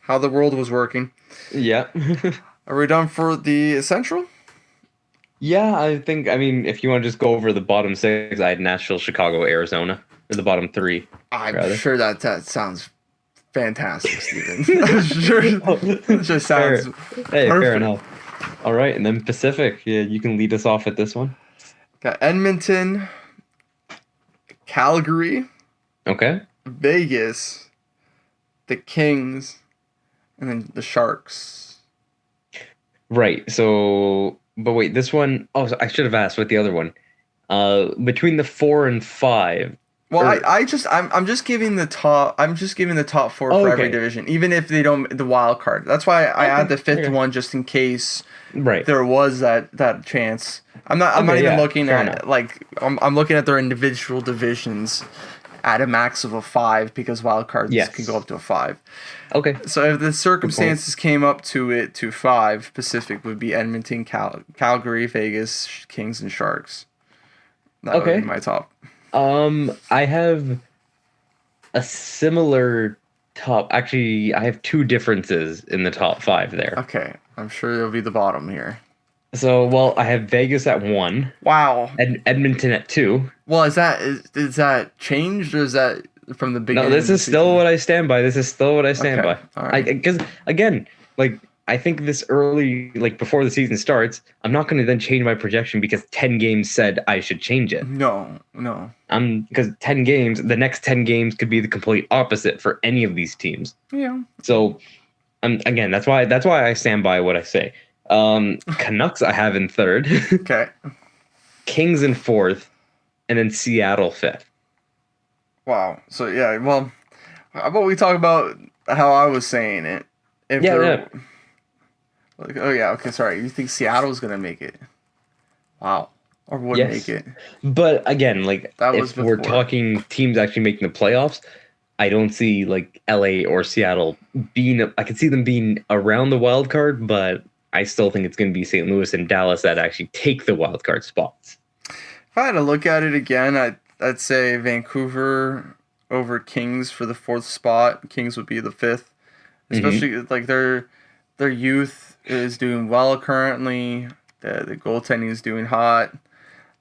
how the world was working. Yeah. Are we done for the Central? Yeah, I mean, if you want to just go over the bottom 6, I had Nashville, Chicago, Arizona. Or the bottom 3. I'm sure that sounds fantastic, Steven. I'm sure it just sounds perfect. Fair enough. All right, and then Pacific. Yeah, you can lead us off at this one. Got Edmonton, Calgary, okay, Vegas, the Kings, and then the Sharks. Right. So, but wait, this one. Oh, I should have asked what the other one. Between the 4 and 5. Well, I'm just giving the top. I'm just giving the top 4 for every division, even if they don't the wild card. That's why I add the 5th one just in case. Right. There was that chance. I'm not even looking at I'm looking at their individual divisions at a max of a 5 because wild cards can go up to a 5. Okay. So if the circumstances came up to 5, Pacific would be Edmonton, Calgary, Vegas, Kings, and Sharks. That would be my top. I have a similar top. Actually, I have 2 differences in the top 5 there. Okay. I'm sure it'll be the bottom here. So, well, I have Vegas at 1, Wow. Edmonton at 2. Well, is that changed, or is that from the No, beginning this of the is still season? what I stand by. This is still what I stand Okay. by. All right. Because again, like I think this early, like before the season starts, I'm not going to then change my projection because 10 games said I should change it. No, no. Because 10 games, the next 10 games could be the complete opposite for any of these teams. Yeah. So, again, that's why I stand by what I say. Canucks I have in 3rd, Okay. Kings in 4th, and then Seattle 5th. Wow. So yeah. Well, how about we talk about how I was saying it? If Yeah, they're- yeah. Like, oh yeah. Okay. Sorry. You think Seattle's gonna make it? Wow. Or would Yes. make it? But again, like That was if we're before. talking teams actually making the playoffs, I don't see like LA or Seattle being. I could see them being around the wild card, but I still think it's going to be St. Louis and Dallas that actually take the wild card spots. If I had to look at it again, I'd say Vancouver over Kings for the 4th spot. Kings would be the 5th, especially like their youth is doing well currently. The goaltending is doing hot.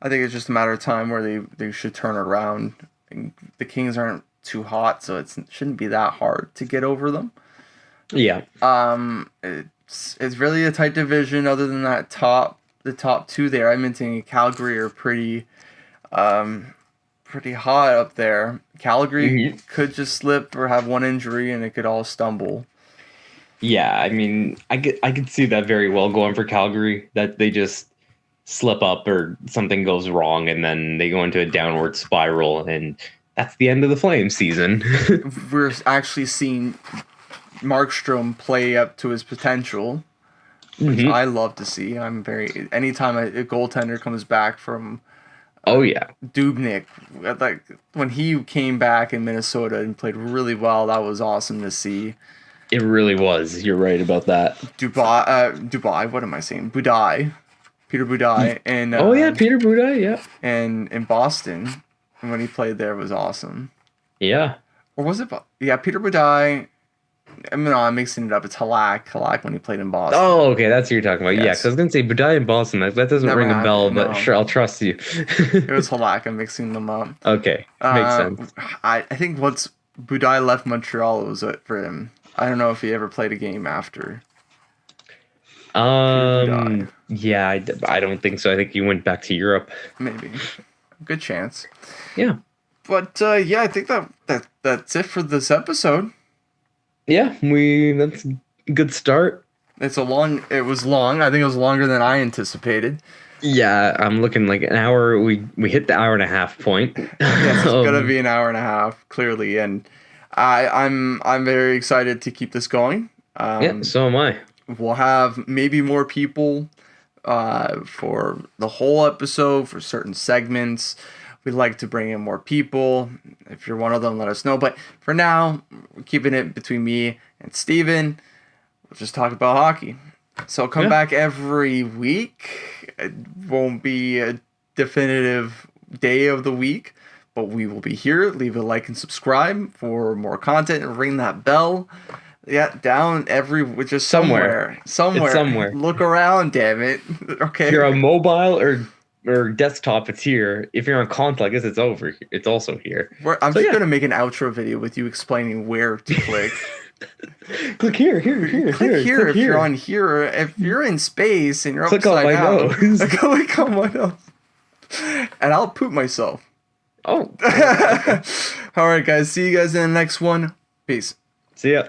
I think it's just a matter of time where they should turn it around. And the Kings aren't too hot, so it shouldn't be that hard to get over them. Yeah, It's really a tight division. Other than that the top two there, Edmonton and Calgary are pretty hot up there. Calgary could just slip or have one injury and it could all stumble. yeah. I mean, I could see that very well going for Calgary, that they just slip up or something goes wrong and then they go into a downward spiral, and that's the end of the Flames season. We're actually seeing Markstrom play up to his potential, which I love to see. Anytime a goaltender comes back from Oh yeah, Dubnyk, like when he came back in Minnesota and played really well, that was awesome to see. it really was. You're right about that. Dubai, what am I saying? Peter Budaj, and Oh yeah, Peter Budaj. Yeah, and in Boston when he played there was awesome. yeah. Or was it? Yeah, Peter Budaj. I'm mixing it up. It's Halak when he played in Boston. Oh, okay, that's what you're talking about. Yeah, Yes. because I was gonna say Budaj in Boston. That doesn't Never ring a bell, happened, but no. sure, I'll trust you. It was Halak. I'm mixing them up. Okay, makes sense. I think once Budaj left Montreal, it was it for him. I don't know if he ever played a game after. Budaj. Yeah, I don't think so. I think he went back to Europe. Maybe. Good chance. Yeah, But yeah, I think that's it for this episode. yeah. That's a good start. It was long. I think it was longer than I anticipated. Yeah, I'm looking like an hour. We hit the hour and a half point. Yes, it's gonna be an hour and a half, clearly, and I'm very excited to keep this going. Yeah, so am I. We'll have maybe more people for the whole episode, for certain segments. We'd like to bring in more people. If you're one of them, let us know. But for now, we're keeping it between me and Steven. We'll just talk about hockey. So come back every week. It won't be a definitive day of the week, but we will be here. Leave a like and subscribe for more content and ring that bell. Yeah, down just somewhere. It's somewhere. Look around, damn it. Okay. If you're on mobile or desktop, it's here. If you're on console, I guess it's over. It's also here. I'm just gonna make an outro video with you explaining where to click. Click here. Click here if you're on here. If you're in space and you're Click on upside my down, nose. click on my nose. And I'll poop myself. Oh. All right, guys. See you guys in the next one. Peace. See ya.